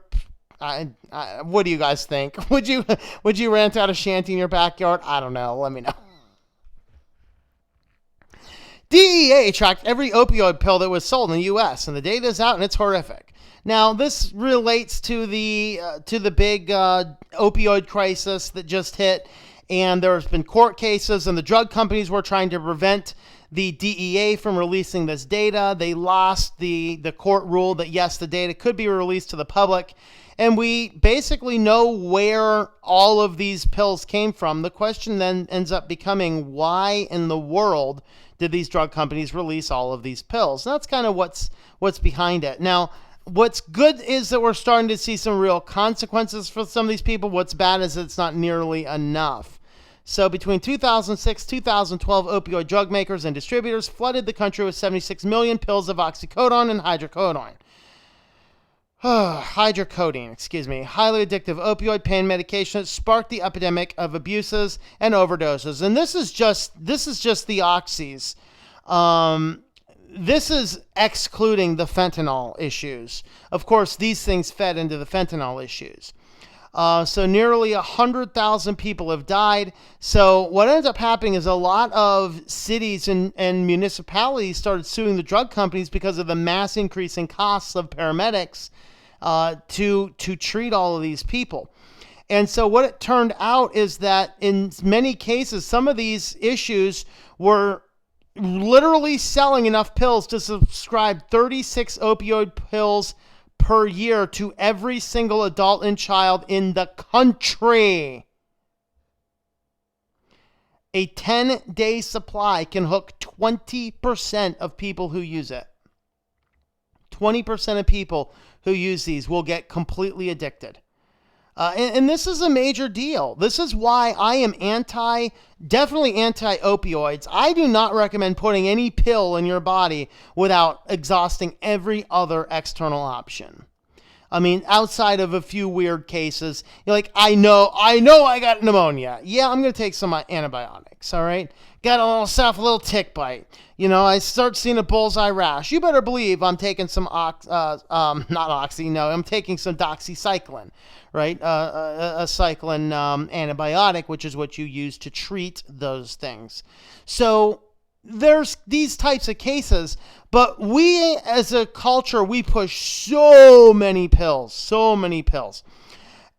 what do you guys think? Would you rent out a shanty in your backyard? I don't know. Let me know. DEA tracked every opioid pill that was sold in the U.S., and the data is out, and it's horrific. Now, this relates to the big opioid crisis that just hit, and there's been court cases, and the drug companies were trying to prevent the DEA from releasing this data. They lost the court rule that, yes, the data could be released to the public, and we basically know where all of these pills came from. The question then ends up becoming, why in the world did these drug companies release all of these pills? And that's kind of what's behind it. Now, what's good is that we're starting to see some real consequences for some of these people. What's bad is it's not nearly enough. So between 2006 and 2012, opioid drug makers and distributors flooded the country with 76 million pills of oxycodone and hydrocodone. Hydrocodone, highly addictive opioid pain medication that sparked the epidemic of abuses and overdoses. And this is just the oxys. This is excluding the fentanyl issues. Of course, these things fed into the fentanyl issues. So nearly 100,000 people have died. So what ends up happening is a lot of cities and municipalities started suing the drug companies because of the mass increase in costs of paramedics to treat all of these people. And so what it turned out is that in many cases, some of these issues were literally selling enough pills to subscribe 36 opioid pills per year to every single adult and child in the country. A 10-day supply can hook 20% of people who use it. 20% of people who use these will get completely addicted. And this is a major deal. This is why I am definitely anti-opioids. I do not recommend putting any pill in your body without exhausting every other external option. I mean, outside of a few weird cases, you're like, I know I got pneumonia. Yeah, I'm going to take some antibiotics, all right? Got a little tick bite. I start seeing a bullseye rash. You better believe I'm taking some, I'm taking some doxycycline, right? A cyclin antibiotic, which is what you use to treat those things. So there's these types of cases, but we as a culture, we push so many pills.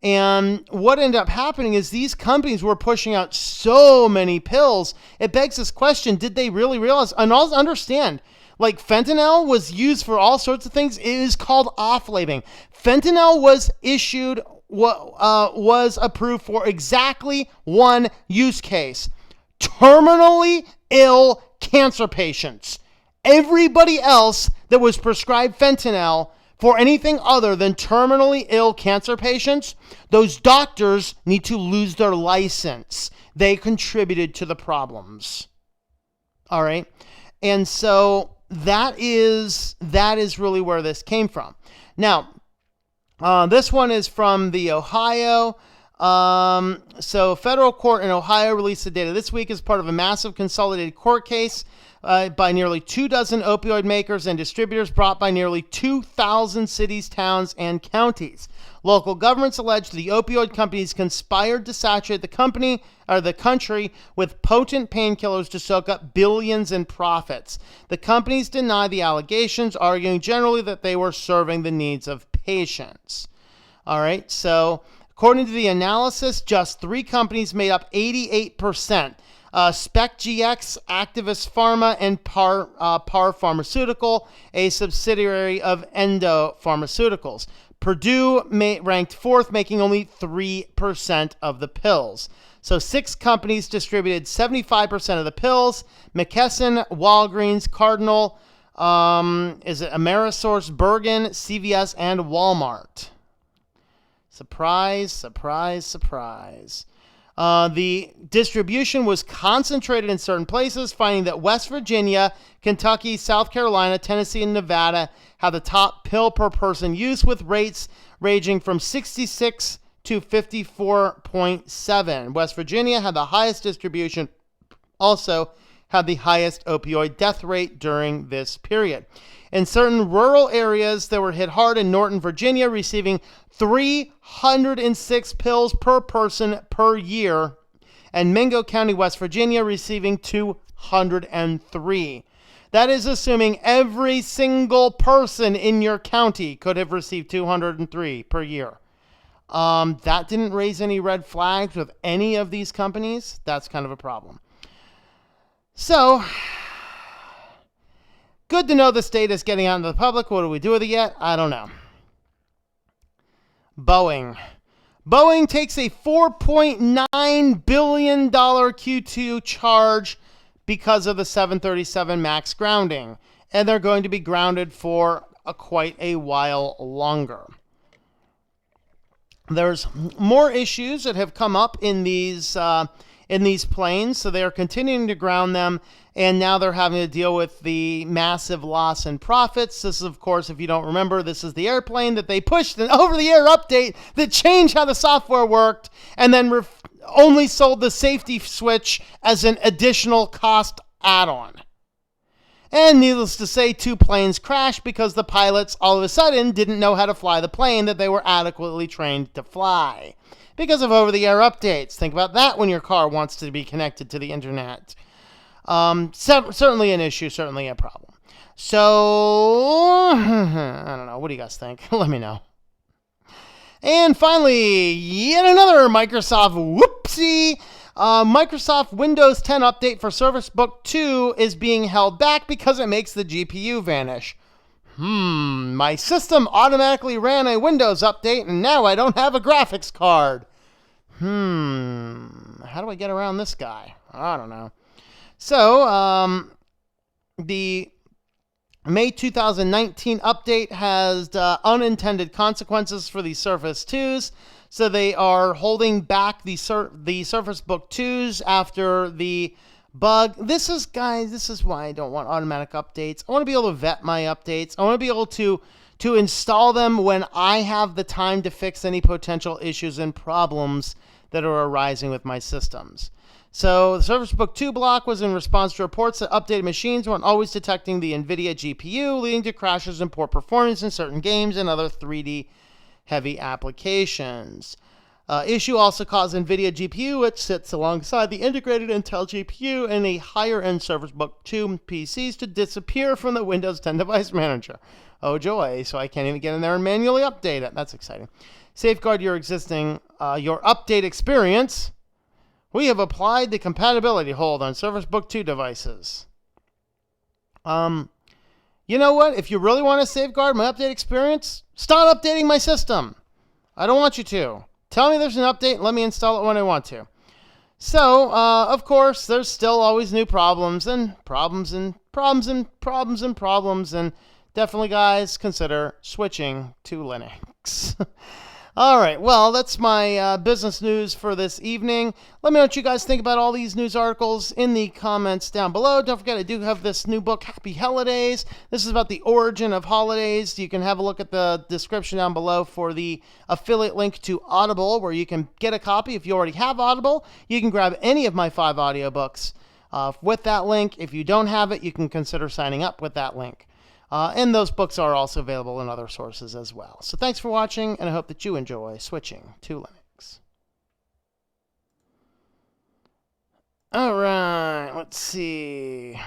And what ended up happening is these companies were pushing out so many pills. It begs this question, did they really realize? And also understand, like fentanyl was used for all sorts of things. It is called off-labeling. Fentanyl was was approved for exactly one use case. Terminally ill cancer patients. Everybody else that was prescribed fentanyl for anything other than terminally ill cancer patients, those doctors need to lose their license. They contributed to the problems. All right? And so that is really where this came from. Now, this one is from the Ohio. So federal court in Ohio released the data this week as part of a massive consolidated court case by nearly 24 opioid makers and distributors brought by nearly 2,000 cities, towns, and counties. Local governments alleged the opioid companies conspired to saturate the country with potent painkillers to soak up billions in profits. The companies deny the allegations, arguing generally that they were serving the needs of patients. All right, so according to the analysis, just 3 companies made up 88%. SpecGX, Activist Pharma, and Par Pharmaceutical, a subsidiary of Endo Pharmaceuticals. Purdue ranked 4th, making only 3% of the pills. So 6 companies distributed 75% of the pills. McKesson, Walgreens, Cardinal, Amerisource, Bergen, CVS, and Walmart. Surprise, surprise, surprise. The distribution was concentrated in certain places, finding that West Virginia, Kentucky, South Carolina, Tennessee, and Nevada had the top pill per person use, with rates ranging from 66 to 54.7. West Virginia had the highest distribution, also had the highest opioid death rate during this period. In certain rural areas that were hit hard in Norton, Virginia, receiving 306 pills per person per year, and Mingo County, West Virginia, receiving 203. That is assuming every single person in your county could have received 203 per year. That didn't raise any red flags with any of these companies. That's kind of a problem. So, good to know this data is getting out into the public. What do we do with it yet? I don't know. Boeing takes a $4.9 billion Q2 charge because of the 737 MAX grounding. And they're going to be grounded for quite a while longer. There's more issues that have come up in these planes, so they are continuing to ground them, and now they're having to deal with the massive loss in profits. This is, of course, if you don't remember, this is the airplane that they pushed an over-the-air update that changed how the software worked, and then only sold the safety switch as an additional cost add-on. And needless to say, 2 planes crashed because the pilots all of a sudden didn't know how to fly the plane that they were adequately trained to fly. Because of over-the-air updates. Think about that when your car wants to be connected to the internet. Certainly an issue, certainly a problem. So, I don't know. What do you guys think? Let me know. And finally, yet another Microsoft whoopsie. Microsoft Windows 10 update for Surface Book 2 is being held back because it makes the GPU vanish. My system automatically ran a Windows update and now I don't have a graphics card. How do I get around this guy? I don't know. So, the May 2019 update has unintended consequences for the Surface 2s. So they are holding back the Surface Book 2s after the bug. This is why I don't want automatic updates. I want to be able to vet my updates. I want to be able to install them when I have the time to fix any potential issues and problems that are arising with my systems. So the Surface Book 2 block was in response to reports that updated machines weren't always detecting the NVIDIA GPU, leading to crashes and poor performance in certain games and other 3D heavy applications. Issue also caused NVIDIA GPU, which sits alongside the integrated Intel GPU and a higher-end Surface Book 2 PCs, to disappear from the Windows 10 device manager. Oh joy, so I can't even get in there and manually update it. That's exciting. Safeguard your update experience. We have applied the compatibility hold on Surface Book 2 devices. You know what? If you really want to safeguard my update experience, stop updating my system. I don't want you to. Tell me there's an update and let me install it when I want to. So, of course, there's still always new problems and problems and problems and problems and problems. And definitely, guys, consider switching to Linux. All right, well, that's my business news for this evening. Let me know what you guys think about all these news articles in the comments down below. Don't forget, I do have this new book, Happy Holidays. This is about the origin of holidays. You can have a look at the description down below for the affiliate link to Audible, where you can get a copy. If you already have Audible, you can grab any of my 5 audiobooks with that link. If you don't have it, you can consider signing up with that link. And those books are also available in other sources as well. So thanks for watching, and I hope that you enjoy switching to Linux. All right, let's see.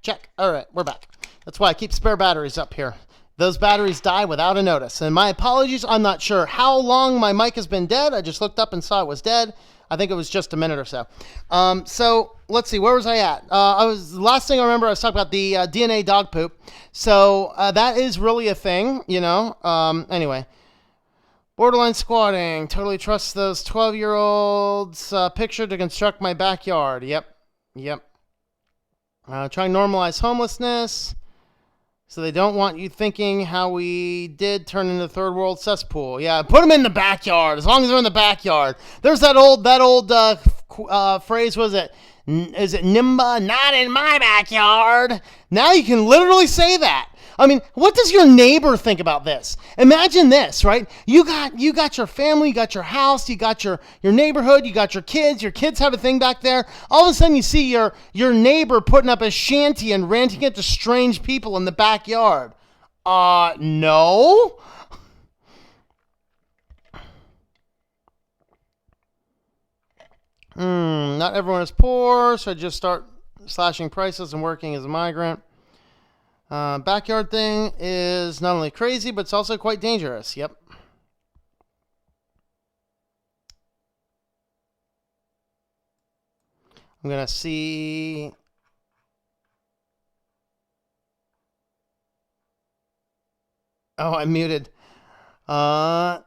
Check. All right, we're back. That's why I keep spare batteries up here. Those batteries die without a notice. And my apologies, I'm not sure how long my mic has been dead. I just looked up and saw it was dead. I think it was just a minute or so. So let's see, where was I at? The last thing I remember, I was talking about the DNA dog poop. So that is really a thing, you know. Anyway, borderline squatting. Totally trust those 12-year-olds' picture to construct my backyard. Yep. Trying to normalize homelessness. So they don't want you thinking how we did turn into third world cesspool. Yeah, put them in the backyard. As long as they're in the backyard. There's that old phrase. Was it? Is it Nimba? Not in my backyard. Now you can literally say that. I mean, what does your neighbor think about this? Imagine this, right? You got your family, you got your house, you got your neighborhood, you got your kids have a thing back there. All of a sudden you see your neighbor putting up a shanty and renting it to strange people in the backyard. No. Not everyone is poor, so I just start slashing prices and working as a migrant. Backyard thing is not only crazy, but it's also quite dangerous. Yep. I'm going to see. Oh, I'm muted. Yeah,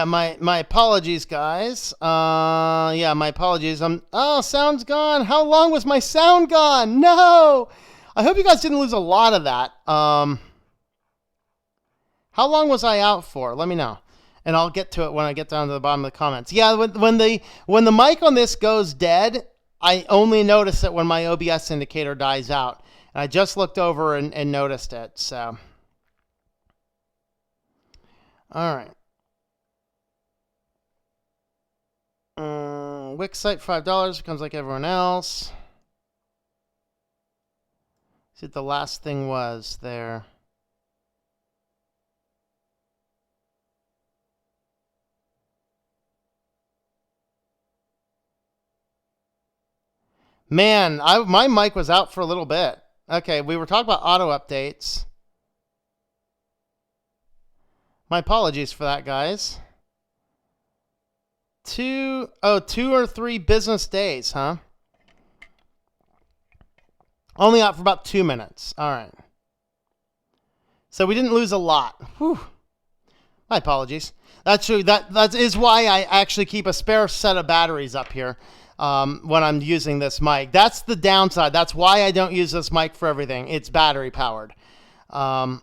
my apologies, guys. Yeah, my apologies. Sound's gone. How long was my sound gone? No. I hope you guys didn't lose a lot of that. How long was I out for? Let me know, and I'll get to it when I get down to the bottom of the comments. Yeah, when the mic on this goes dead, I only notice it when my OBS indicator dies out. And I just looked over and noticed it. So, all right. Wix site $5 becomes like everyone else. See what the last thing was there. Man, my mic was out for a little bit. Okay, we were talking about auto updates. My apologies for that, guys. 2 or 3 business days, huh? Only out for about 2 minutes. All right. So we didn't lose a lot. Whew. My apologies. That's true. That is why I actually keep a spare set of batteries up here when I'm using this mic. That's the downside. That's why I don't use this mic for everything. It's battery powered. All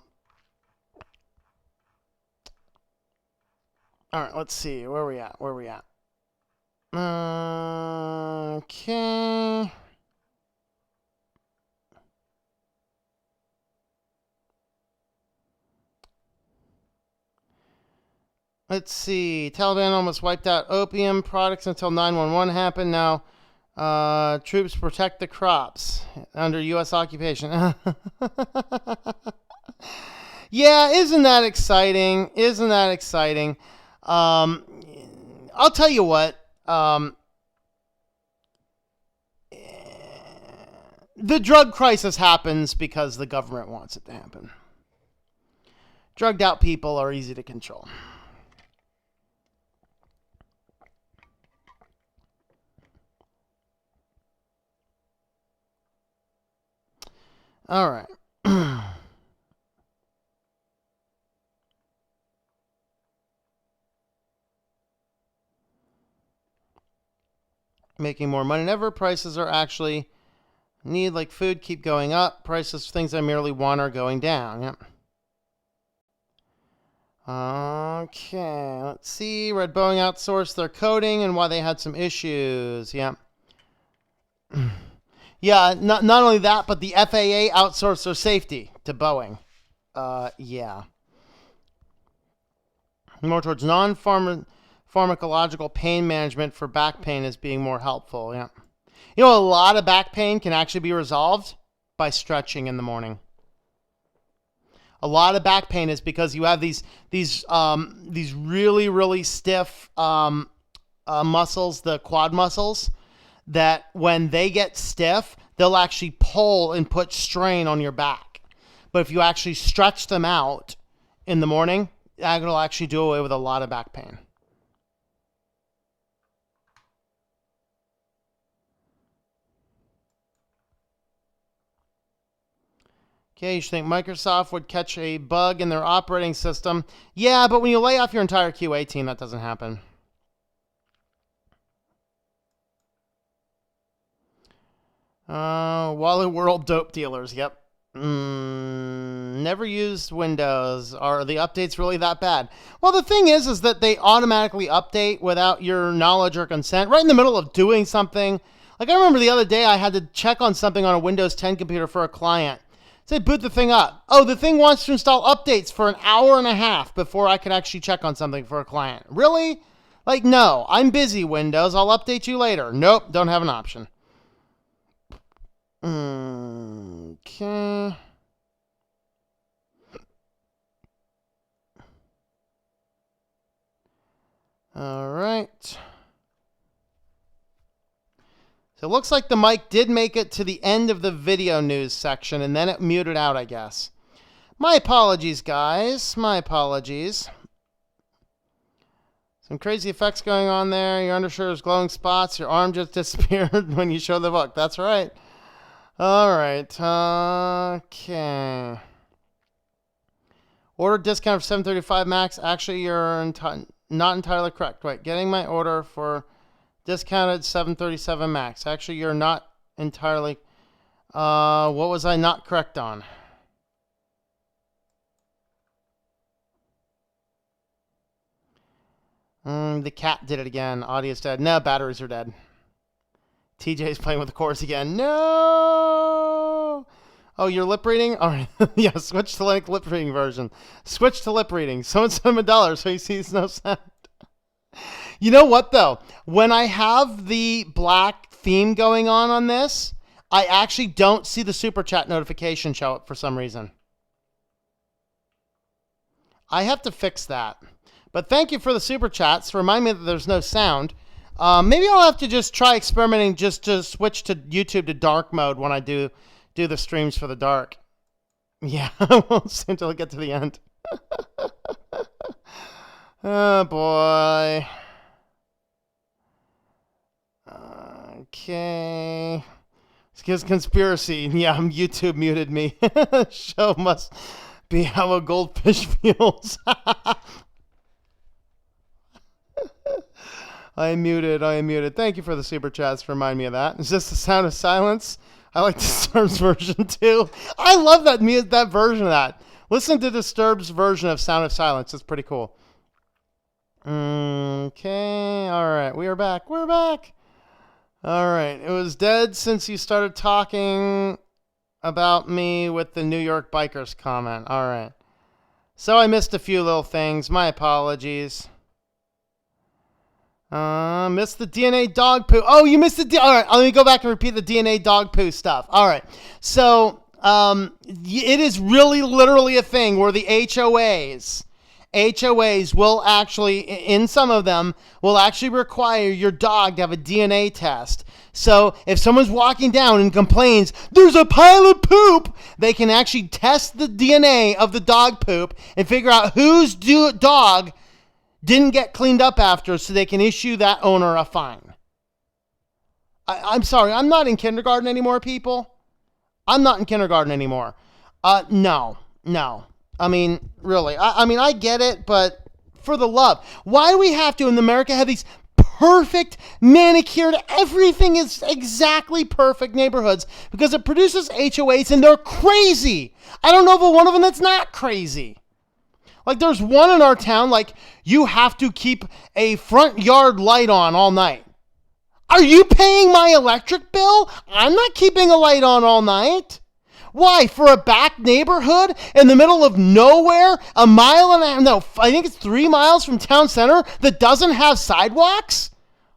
right. Let's see. Where are we at? Okay. Let's see. Taliban almost wiped out opium products until 9/11 happened. Now, troops protect the crops under U.S. occupation. Yeah, isn't that exciting? I'll tell you what. The drug crisis happens because the government wants it to happen. Drugged out people are easy to control. All right. Making more money than ever. Prices are actually need like food keep going up. Prices of things I merely want are going down. Yep. Okay, let's see. Red Boeing outsourced their coding and why they had some issues. Yep. Yeah, not only that, but the FAA outsourced their safety to Boeing. Yeah. More towards non-pharmacological pain management for back pain is being more helpful. Yeah. You know, a lot of back pain can actually be resolved by stretching in the morning. A lot of back pain is because you have these really, really stiff muscles, the quad muscles, that when they get stiff, they'll actually pull and put strain on your back. But if you actually stretch them out in the morning, that'll actually do away with a lot of back pain. Okay, you should think Microsoft would catch a bug in their operating system. Yeah, but when you lay off your entire QA team, that doesn't happen. Wally World dope dealers. Yep. Never used Windows. Are the updates really that bad? Well, the thing is that they automatically update without your knowledge or consent right in the middle of doing something. Like I remember the other day I had to check on something on a Windows 10 computer for a client. So I boot the thing up. Oh, the thing wants to install updates for an hour and a half before I could actually check on something for a client. Really? Like, no, I'm busy, Windows. I'll update you later. Nope, don't have an option. Okay. All right. So it looks like the mic did make it to the end of the video news section, and then it muted out, I guess. My apologies, guys. My apologies. Some crazy effects going on there. Your undershirt is glowing spots. Your arm just disappeared when you show the book. That's right. All right. Okay. Order discount for 735 max. Actually, you're not entirely correct. Wait, getting my order for discounted 737 max. Actually, you're not entirely. What was I not correct on? The cat did it again. Audio's dead. No, batteries are dead. TJ's playing with the chorus again. No! Oh, you're lip reading? All right. Yeah, switch to lip reading version. Switch to lip reading. Someone sent him $1 so he sees no sound. You know what, though? When I have the black theme going on this, I actually don't see the super chat notification show up for some reason. I have to fix that. But thank you for the super chats. Remind me that there's no sound. Maybe I'll have to just try experimenting just to switch to YouTube to dark mode when I do the streams for the dark. Yeah, I won't see until I get to the end. Oh, boy. Okay. Excuse conspiracy. Yeah, YouTube muted me. Show must be how a goldfish feels. I am muted. Thank you for the super chats. Remind me of that. Is this the sound of silence? I like Disturbed's version too. I love that version of that. Listen to Disturbed's version of Sound of Silence. It's pretty cool. Okay. All right. We are back. We're back. All right. It was dead since you started talking about me with the New York bikers comment. All right. So I missed a few little things. My apologies. Missed the DNA dog poo. Oh, you missed the... All right, let me go back and repeat the DNA dog poo stuff. All right. So, it is really literally a thing where the HOAs will actually, in some of them, will actually require your dog to have a DNA test. So if someone's walking down and complains, there's a pile of poop, they can actually test the DNA of the dog poop and figure out whose dog didn't get cleaned up after, so they can issue that owner a fine. I'm sorry, I'm not in kindergarten anymore, people. I'm not in kindergarten anymore. No. I mean, really. I get it, but for the love. Why do we have to, in America, have these perfect, manicured, everything is exactly perfect neighborhoods? Because it produces HOAs, and they're crazy. I don't know of one of them that's not crazy. Like, there's one in our town, like, you have to keep a front yard light on all night. Are you paying my electric bill? I'm not keeping a light on all night. Why? For a back neighborhood in the middle of nowhere, a mile and a half, no, I think it's 3 miles from town center that doesn't have sidewalks?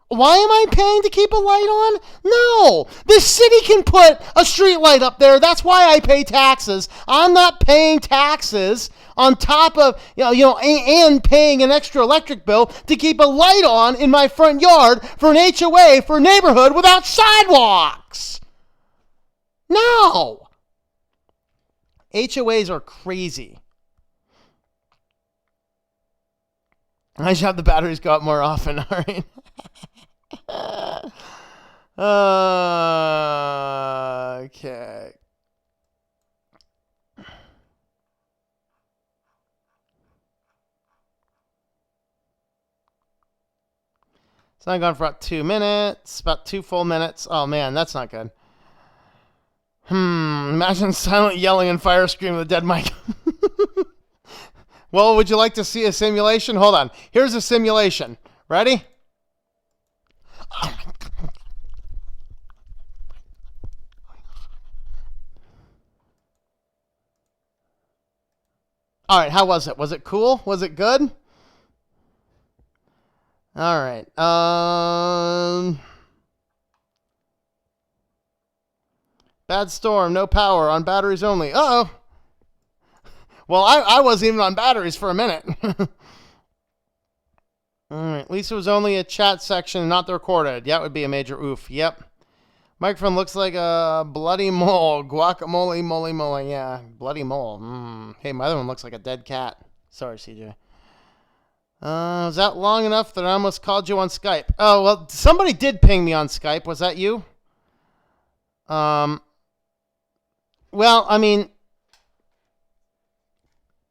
Why am I paying to keep a light on? No, the city can put a street light up there. That's why I pay taxes. I'm not paying taxes on top of, and paying an extra electric bill to keep a light on in my front yard for an HOA for a neighborhood without sidewalks. No! HOAs are crazy. I should have the batteries go up more often, all right? Okay. It's not gone for about 2 minutes, about 2 full minutes. Oh man, that's not good. Imagine silent yelling and fire screaming with a dead mic. Well, would you like to see a simulation? Hold on. Here's a simulation. Ready? All right, how was it? Was it cool? Was it good? All right. Bad storm, no power, on batteries only. Uh-oh. Well, I wasn't even on batteries for a minute. All right, at least it was only a chat section, not the recorded. Yeah, it would be a major oof. Yep. Microphone looks like a bloody mole. Guacamole, moly. Yeah, bloody mole. Hey, my other one looks like a dead cat. Sorry, CJ. Was that long enough that I almost called you on Skype? Oh, well, somebody did ping me on Skype. Was that you? Well, I mean,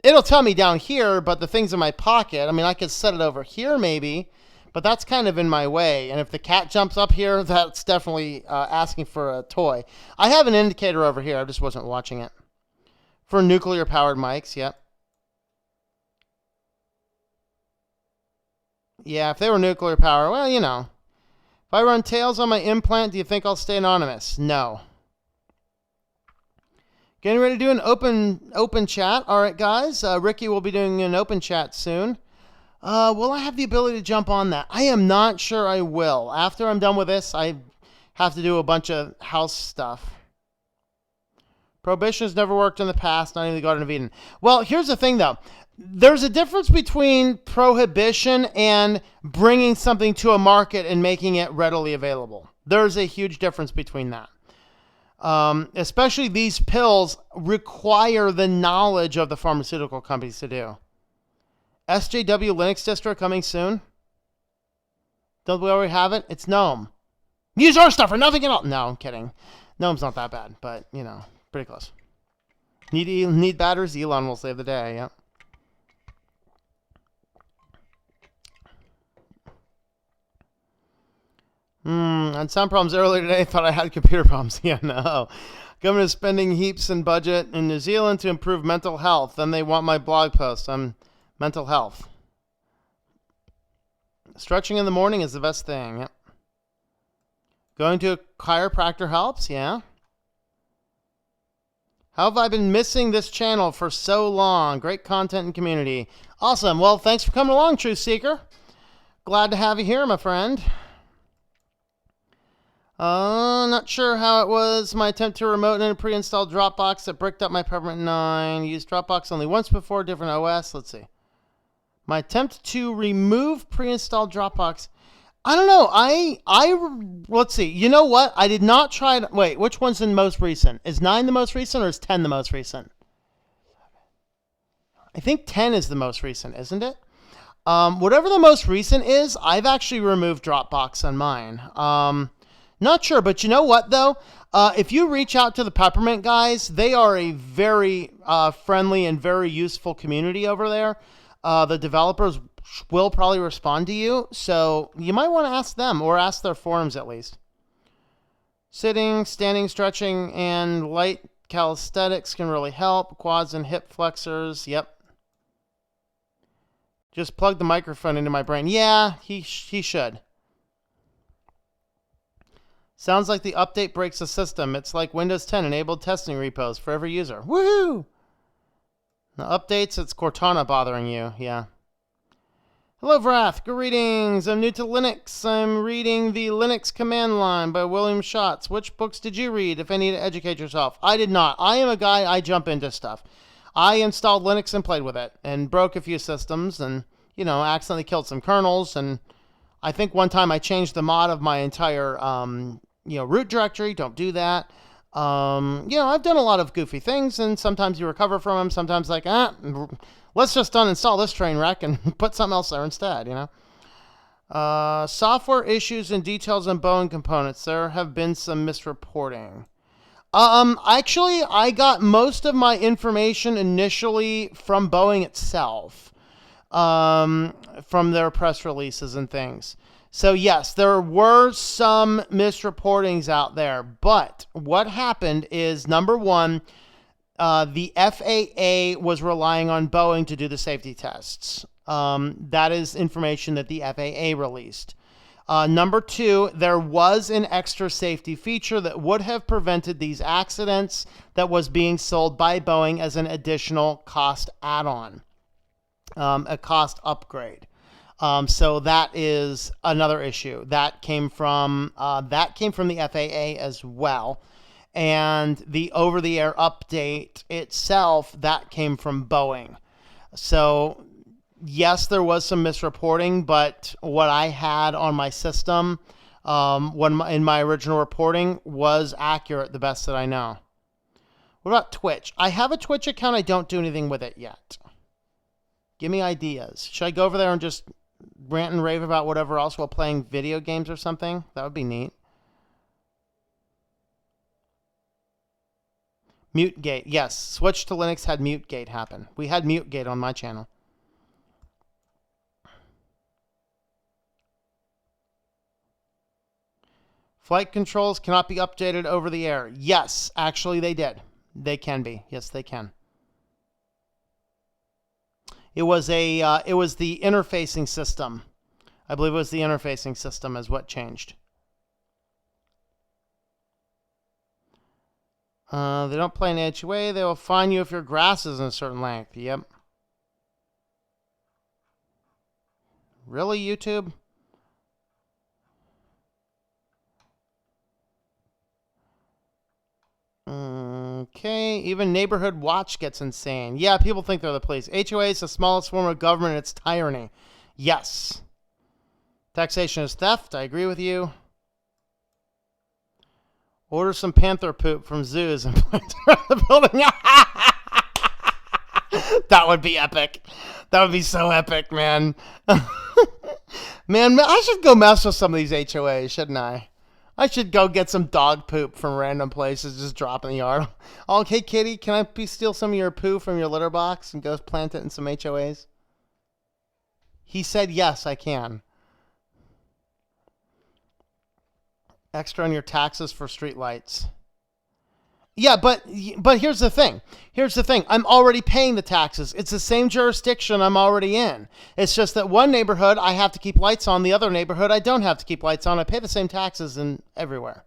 it'll tell me down here, but the thing's in my pocket. I mean, I could set it over here maybe, but that's kind of in my way. And if the cat jumps up here, that's definitely asking for a toy. I have an indicator over here. I just wasn't watching it. For nuclear-powered mics, yep. Yeah, if they were nuclear power, well, you know. If I run tails on my implant, do you think I'll stay anonymous? No. Getting ready to do an open chat. All right, guys. Ricky will be doing an open chat soon. Will I have the ability to jump on that? I am not sure I will. After I'm done with this, I have to do a bunch of house stuff. Prohibition has never worked in the past, not even the Garden of Eden. Well, here's the thing, though. There's a difference between prohibition and bringing something to a market and making it readily available. There's a huge difference between that. Especially these pills require the knowledge of the pharmaceutical companies to do. SJW Linux distro coming soon. Don't we already have it? It's GNOME. Use our stuff for nothing at all. No, I'm kidding. GNOME's not that bad, but, you know, pretty close. Need batteries? Elon will save the day, yep. On sound problems earlier today, I thought I had computer problems. Yeah, no. Government is spending heaps in budget in New Zealand to improve mental health. Then they want my blog post on mental health. Stretching in the morning is the best thing. Yep. Going to a chiropractor helps, yeah. How have I been missing this channel for so long? Great content and community. Awesome. Well, thanks for coming along, Truth Seeker. Glad to have you here, my friend. Not sure how it was. My attempt to remote in a pre-installed Dropbox that bricked up my Peppermint 9. Used Dropbox only once before, different OS. Let's see. My attempt to remove pre-installed Dropbox. I don't know. Let's see. You know what? I did not try it. Wait, which one's the most recent? Is 9 the most recent or is 10 the most recent? I think 10 is the most recent, isn't it? Whatever the most recent is, I've actually removed Dropbox on mine. Not sure, but you know what, though? If you reach out to the Peppermint guys, they are a very friendly and very useful community over there. The developers will probably respond to you, so you might want to ask them, or ask their forums at least. Sitting, standing, stretching, and light calisthenics can really help. Quads and hip flexors, yep. Just plug the microphone into my brain. Yeah, he should. Sounds like the update breaks the system. It's like Windows 10 enabled testing repos for every user. Woohoo! The updates, it's Cortana bothering you. Yeah. Hello, Vrath. Greetings. I'm new to Linux. I'm reading the Linux command line by William Schatz. Which books did you read, if any, to educate yourself? I did not. I am a guy, I jump into stuff. I installed Linux and played with it and broke a few systems and, you know, accidentally killed some kernels. And I think one time I changed the mod of my entire, root directory. Don't do that. I've done a lot of goofy things, and sometimes you recover from them. Sometimes let's just uninstall this train wreck and put something else there instead, Software issues and details on Boeing components. There have been some misreporting. Actually, I got most of my information initially from Boeing itself, from their press releases and things. So yes, there were some misreportings out there, but what happened is, number one, the FAA was relying on Boeing to do the safety tests. That is information that the FAA released. Number two, there was an extra safety feature that would have prevented these accidents that was being sold by Boeing as an additional cost add-on, a cost upgrade. So that is another issue that came from the FAA as well, and the over-the-air update itself that came from Boeing. So yes, there was some misreporting, but what I had on my system in my original reporting was accurate, the best that I know. What about Twitch? I have a Twitch account. I don't do anything with it yet. Give me ideas. Should I go over there and just rant and rave about whatever else while playing video games or something? That would be neat. MuteGate. Yes, Switch to Linux had MuteGate happen. We had MuteGate on my channel. Flight controls cannot be updated over the air. Yes, actually they did. They can be. Yes, they can. It was the interfacing system. I believe it was the interfacing system is what changed. They don't play an HOA. They will fine you if your grass is in a certain length. Yep. Really, YouTube? Okay, even Neighborhood Watch gets insane. Yeah, people think they're the police. HOA is the smallest form of government. It's tyranny. Yes. Taxation is theft. I agree with you. Order some panther poop from zoos and plant it around the building. That would be epic. That would be so epic, man. Man, I should go mess with some of these HOAs, shouldn't I? I should go get some dog poop from random places, just drop in the yard. Oh, hey, kitty, can I steal some of your poo from your litter box and go plant it in some HOAs? He said, yes, I can. Extra on your taxes for streetlights. Yeah, but here's the thing. Here's the thing. I'm already paying the taxes. It's the same jurisdiction I'm already in. It's just that one neighborhood I have to keep lights on. The other neighborhood I don't have to keep lights on. I pay the same taxes in everywhere.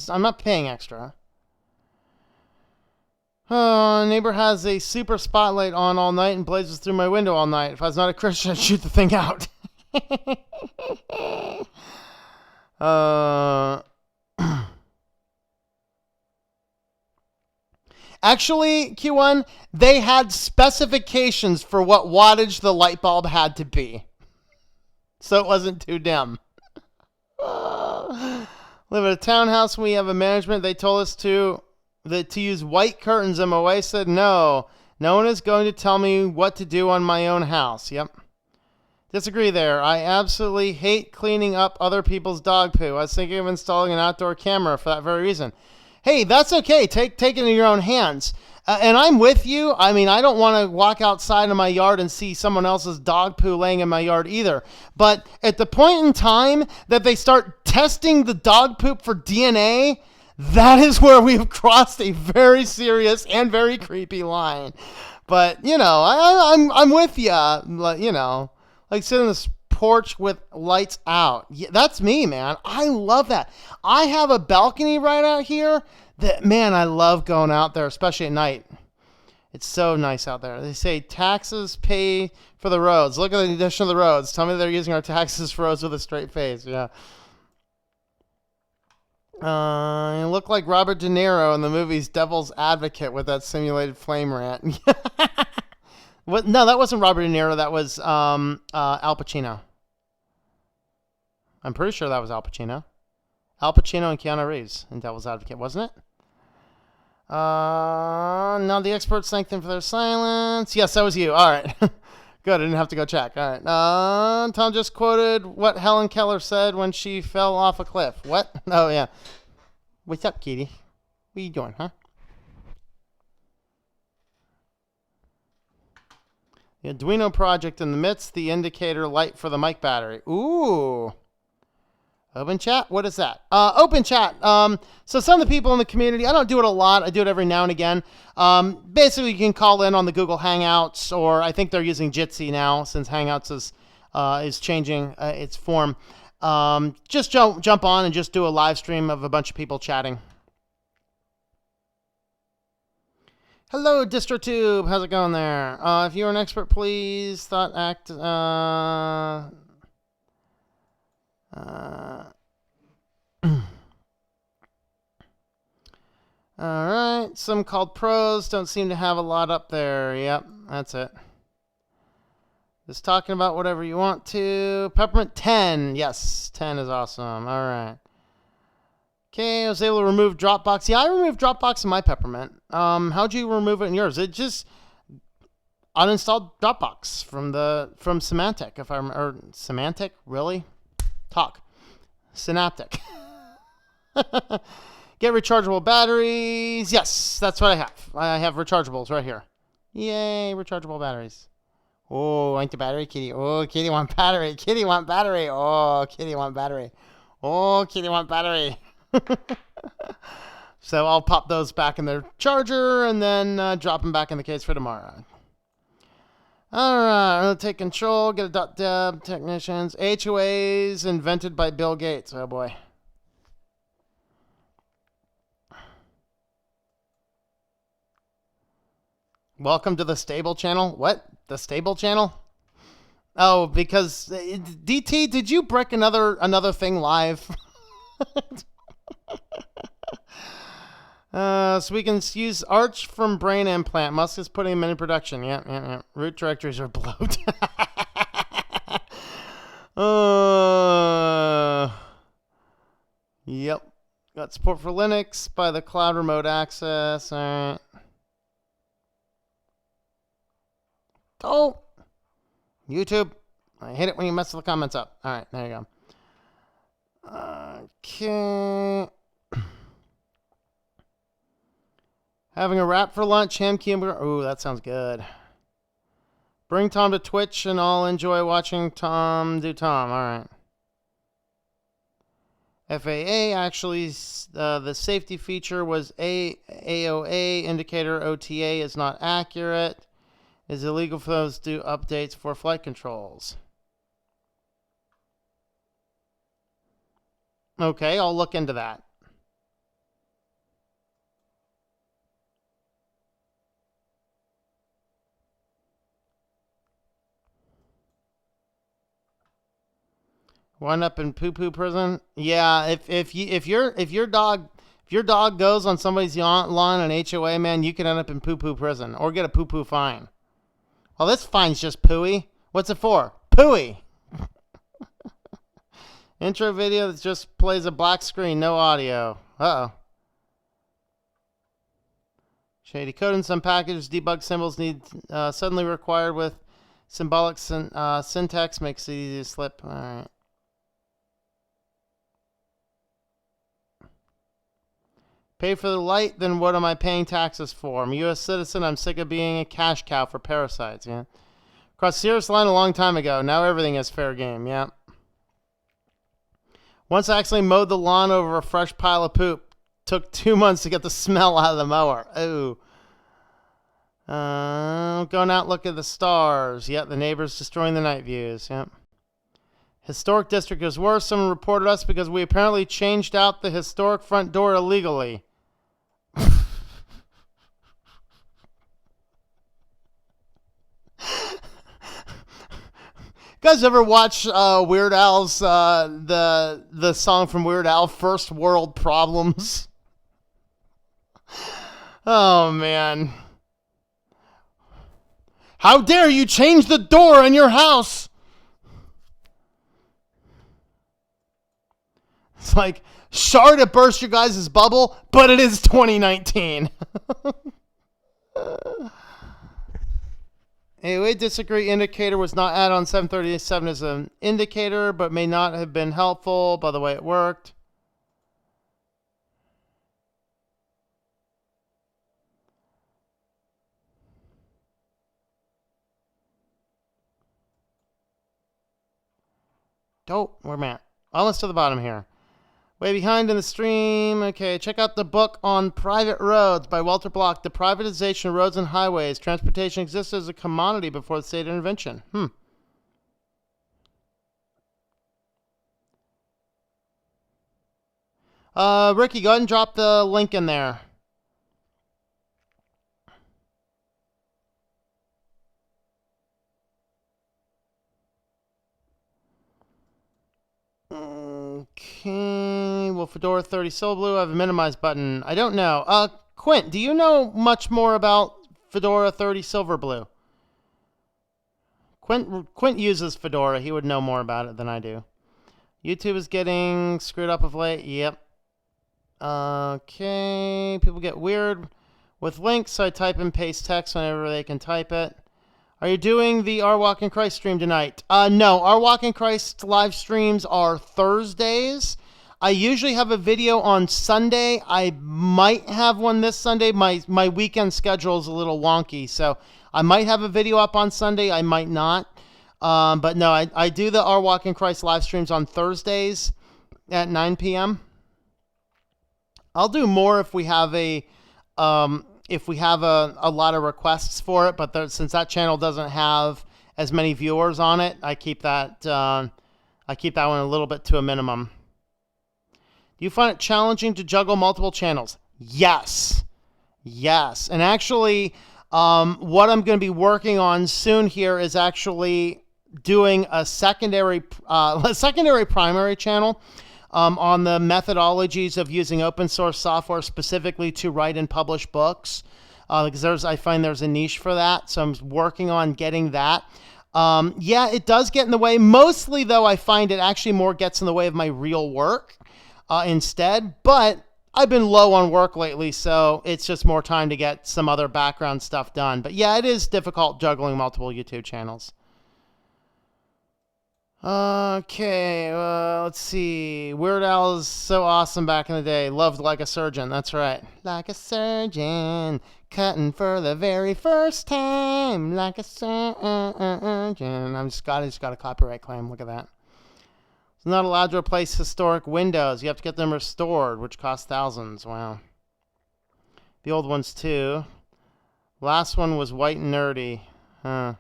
I'm not paying extra. Oh, neighbor has a super spotlight on all night and blazes through my window all night. If I was not a Christian, I'd shoot the thing out. Actually, Q1, they had specifications for what wattage the light bulb had to be. So it wasn't too dim. Live at a townhouse. We have a management. They told us to use white curtains. MOA said no. No one is going to tell me what to do on my own house. Yep. Disagree there. I absolutely hate cleaning up other people's dog poo. I was thinking of installing an outdoor camera for that very reason. Hey, that's okay. Take it in your own hands. And I'm with you. I mean, I don't want to walk outside in my yard and see someone else's dog poo laying in my yard either. But at the point in time that they start testing the dog poop for DNA, that is where we've crossed a very serious and very creepy line. But, I'm with you. Like sitting on this porch with lights out. Yeah, that's me, man. I love that. I have a balcony right out here that, man, I love going out there, especially at night. It's so nice out there. They say taxes pay for the roads. Look at the addition of the roads. Tell me they're using our taxes for roads with a straight face. Yeah. You look like Robert De Niro in the movie's Devil's Advocate with that simulated flame rant. No, that wasn't Robert De Niro. That was Al Pacino. I'm pretty sure that was Al Pacino. Al Pacino and Keanu Reeves in Devil's Advocate, wasn't it? Now the experts thank them for their silence. Yes, that was you. All right. Good. I didn't have to go check. All right. Tom just quoted what Helen Keller said when she fell off a cliff. What? Oh, yeah. What's up, Kitty? What are you doing, huh? The Arduino project in the midst, the indicator light for the mic battery. Ooh. Open chat? What is that? Open chat. So some of the people in the community, I don't do it a lot. I do it every now and again. Basically, you can call in on the Google Hangouts, or I think they're using Jitsi now since Hangouts is changing its form. Just jump on and just do a live stream of a bunch of people chatting. Hello, DistroTube. How's it going there? If you're an expert, please thought act. Alright, some called pros don't seem to have a lot up there. Yep, that's it. Just talking about whatever you want to. Peppermint 10. Yes, 10 is awesome. Alright. Okay, I was able to remove Dropbox. Yeah, I removed Dropbox in my Peppermint. How'd you remove it in yours? It just uninstalled Dropbox from Symantec, if I remember. Or Symantec? Really? Talk. Synaptic. Get rechargeable batteries. Yes, that's what I have. I have rechargeables right here. Yay, rechargeable batteries. Oh, want the battery, kitty? Oh, kitty want battery. Kitty want battery. Oh, kitty want battery. Oh, kitty want battery. So I'll pop those back in their charger and then drop them back in the case for tomorrow. Alright, I'm going to take control, get a .deb, technicians, HOAs invented by Bill Gates. Oh boy. Welcome to the stable channel. What? The stable channel? Oh, because DT, did you brick another thing live? So we can use Arch from brain implant. Musk is putting them in production. Yeah. Root directories are bloat. Yep. Got support for Linux by the cloud remote access. All right. Oh, YouTube. I hate it when you mess the comments up. All right, there you go. Okay. Having a wrap for lunch, ham cucumber. Ooh, that sounds good. Bring Tom to Twitch and I'll enjoy watching Tom do Tom. All right. FAA actually, the safety feature was AOA indicator OTA is not accurate. It's illegal for those to do updates for flight controls. Okay, I'll look into that. Wind up in poo-poo prison? Yeah, if your dog goes on somebody's lawn in HOA, man, you could end up in poo-poo prison or get a poo-poo fine. Well, this fine's just pooey. What's it for? Pooey. Intro video that just plays a black screen, no audio. Uh-oh. Shady code in some packages, debug symbols need suddenly required with symbolic syntax makes it easy to slip. All right. Pay for the light, then what am I paying taxes for? I'm a U.S. citizen. I'm sick of being a cash cow for parasites. Yeah. Crossed serious line a long time ago. Now everything is fair game. Yeah. Once I actually mowed the lawn over a fresh pile of poop. Took 2 months to get the smell out of the mower. Ooh. Going out, look at the stars. Yep, the neighbors destroying the night views. Yep. Historic district is worse. Someone reported us because we apparently changed out the historic front door illegally. You guys ever watch Weird Al's the song from Weird Al, First World Problems? Oh man. How dare you change the door in your house? It's like, sorry to burst your guys' bubble, but it is 2019. Anyway, disagree indicator was not added on 737 as an indicator, but may not have been helpful by the way it worked. Oh, where am I at? Almost to the bottom here. Way behind in the stream. Okay, check out the book on private roads by Walter Block. The privatization of roads and highways. Transportation existed as a commodity before the state intervention. Ricky, go ahead and drop the link in there. Okay, well, Fedora 30 Silverblue, I have a minimize button. I don't know. Quint, do you know much more about Fedora 30 Silverblue? Quint uses Fedora. He would know more about it than I do. YouTube is getting screwed up of late. Yep. Okay, people get weird with links, so I type and paste text whenever they can type it. Are you doing the Our Walk in Christ stream tonight? No, Our Walk in Christ live streams are Thursdays. I usually have a video on Sunday. I might have one this Sunday. My weekend schedule is a little wonky, so I might have a video up on Sunday. I might not. But no, I do the Our Walk in Christ live streams on Thursdays at 9 p.m. I'll do more if we have a lot of requests for it, but since that channel doesn't have as many viewers on it, I keep that one a little bit to a minimum. Do you find it challenging to juggle multiple channels? Yes. And actually, what I'm going to be working on soon here is actually doing a secondary primary channel. On the methodologies of using open source software specifically to write and publish books, because I find there's a niche for that, so I'm working on getting that. Yeah, it does get in the way. Mostly, though, I find it actually more gets in the way of my real work instead, but I've been low on work lately, so it's just more time to get some other background stuff done. But yeah, it is difficult juggling multiple YouTube channels. Okay, let's see. Weird Al is so awesome back in the day. Loved Like a Surgeon. That's right. Like a surgeon, cutting for the very first time. Like a surgeon. I just got a copyright claim. Look at that. It's not allowed to replace historic windows. You have to get them restored, which costs thousands. Wow. The old ones too. Last one was White and Nerdy. Huh.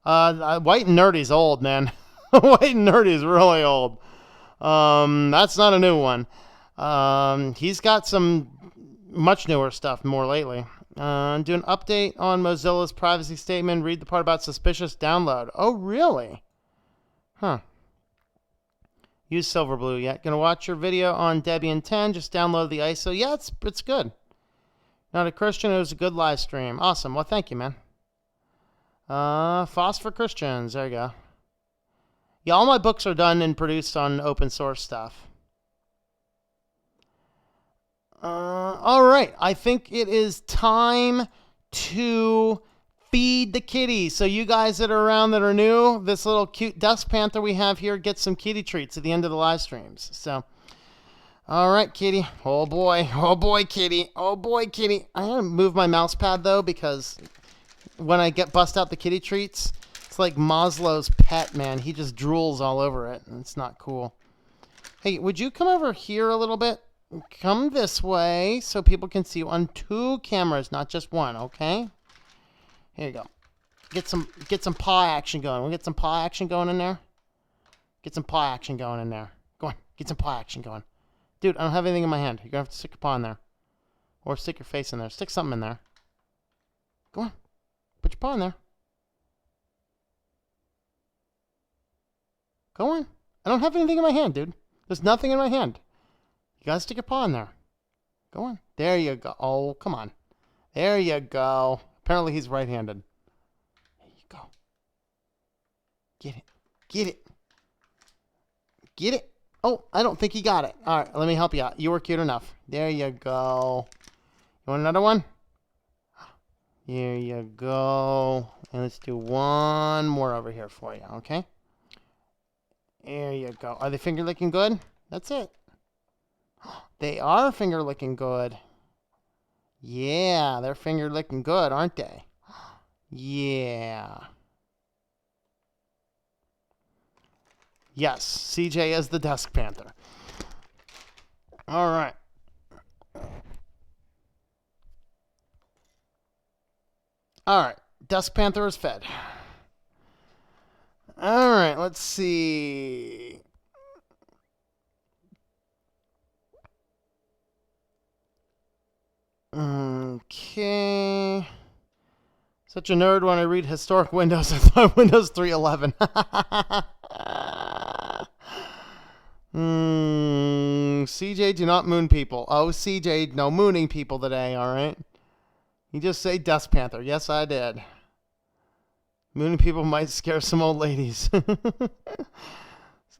White and Nerdy's old, man. White and Nerdy is really old. That's not a new one. He's got some much newer stuff more lately. Do an update on Mozilla's privacy statement. Read the part about suspicious download. Oh, really? Huh. Use Silverblue yet? Gonna watch your video on Debian 10. Just download the ISO. Yeah, it's good. Not a Christian. It was a good live stream. Awesome. Well, thank you, man. FOSS for Christians. There you go. Yeah, all my books are done and produced on open source stuff. All right. I think it is time to feed the kitty. So you guys that are around that are new, this little cute Dust Panther we have here gets some kitty treats at the end of the live streams. So, all right, kitty. Oh, boy. Oh, boy, kitty. Oh, boy, kitty. I'm going to move my mouse pad, though, because when I bust out the kitty treats, it's like Maslow's pet, man. He just drools all over it, and it's not cool. Hey, would you come over here a little bit? Come this way so people can see you on 2 cameras, not just one, okay? Here you go. Get some paw action going. We'll get some paw action going in there. Get some paw action going in there. Go on. Get some paw action going. Dude, I don't have anything in my hand. You're going to have to stick your paw in there. Or stick your face in there. Stick something in there. Go on. Put your paw in there. Go on. I don't have anything in my hand, dude. There's nothing in my hand. You gotta stick your paw in there. Go on. There you go. Oh, come on. There you go. Apparently he's right-handed. There you go. Get it. Get it. Get it. Oh, I don't think he got it. All right, let me help you out. You were cute enough. There you go. You want another one? Here you go. And let's do one more over here for you, okay? There you go. Are they finger licking good? That's it. They are finger licking good. Yeah, they're finger licking good, aren't they? Yeah. Yes, CJ is the Desk Panther. All right. All right. Desk Panther is fed. All right, let's see. Okay. Such a nerd when I read historic Windows. I thought Windows 3.11. CJ, do not moon people. Oh, CJ, no mooning people today, all right? You just say Desk Panther. Yes, I did. Mooning people might scare some old ladies.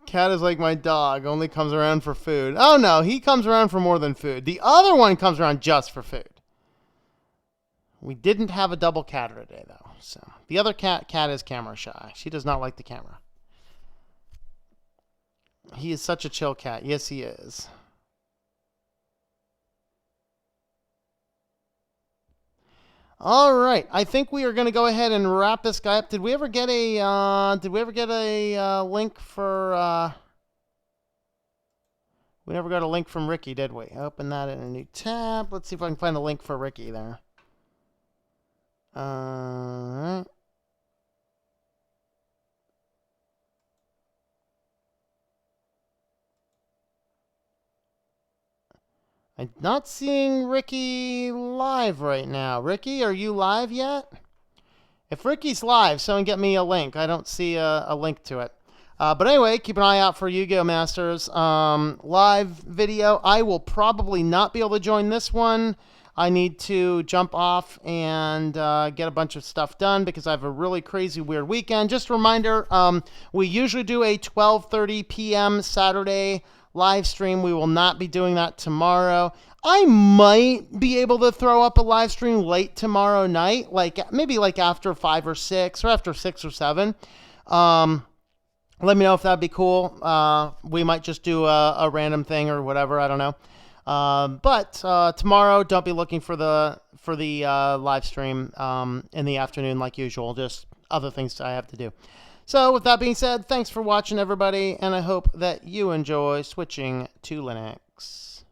Cat is like my dog, only comes around for food. Oh, no, he comes around for more than food. The other one comes around just for food. We didn't have a double catter today, though. So the other cat is camera shy. She does not like the camera. He is such a chill cat. Yes, he is. All right, I think we are going to go ahead and wrap this guy up. Did we ever get a link for? We never got a link from Ricky, did we? Open that in a new tab. Let's see if I can find the link for Ricky there. All right. I'm not seeing Ricky live right now. Ricky, are you live yet? If Ricky's live, someone get me a link. I don't see a link to it. But anyway, keep an eye out for Yu-Gi-Oh! Masters live video. I will probably not be able to join this one. I need to jump off and get a bunch of stuff done because I have a really crazy, weird weekend. Just a reminder, we usually do a 12:30 p.m. Saturday live stream. We will not be doing that tomorrow. I might be able to throw up a live stream late tomorrow night, maybe after 5 or 6 or after 6 or 7. Let me know if that'd be cool. We might just do a random thing or whatever. I don't know. But tomorrow, don't be looking for the live stream in the afternoon like usual. Just other things I have to do. So with that being said, thanks for watching, everybody, and I hope that you enjoy switching to Linux.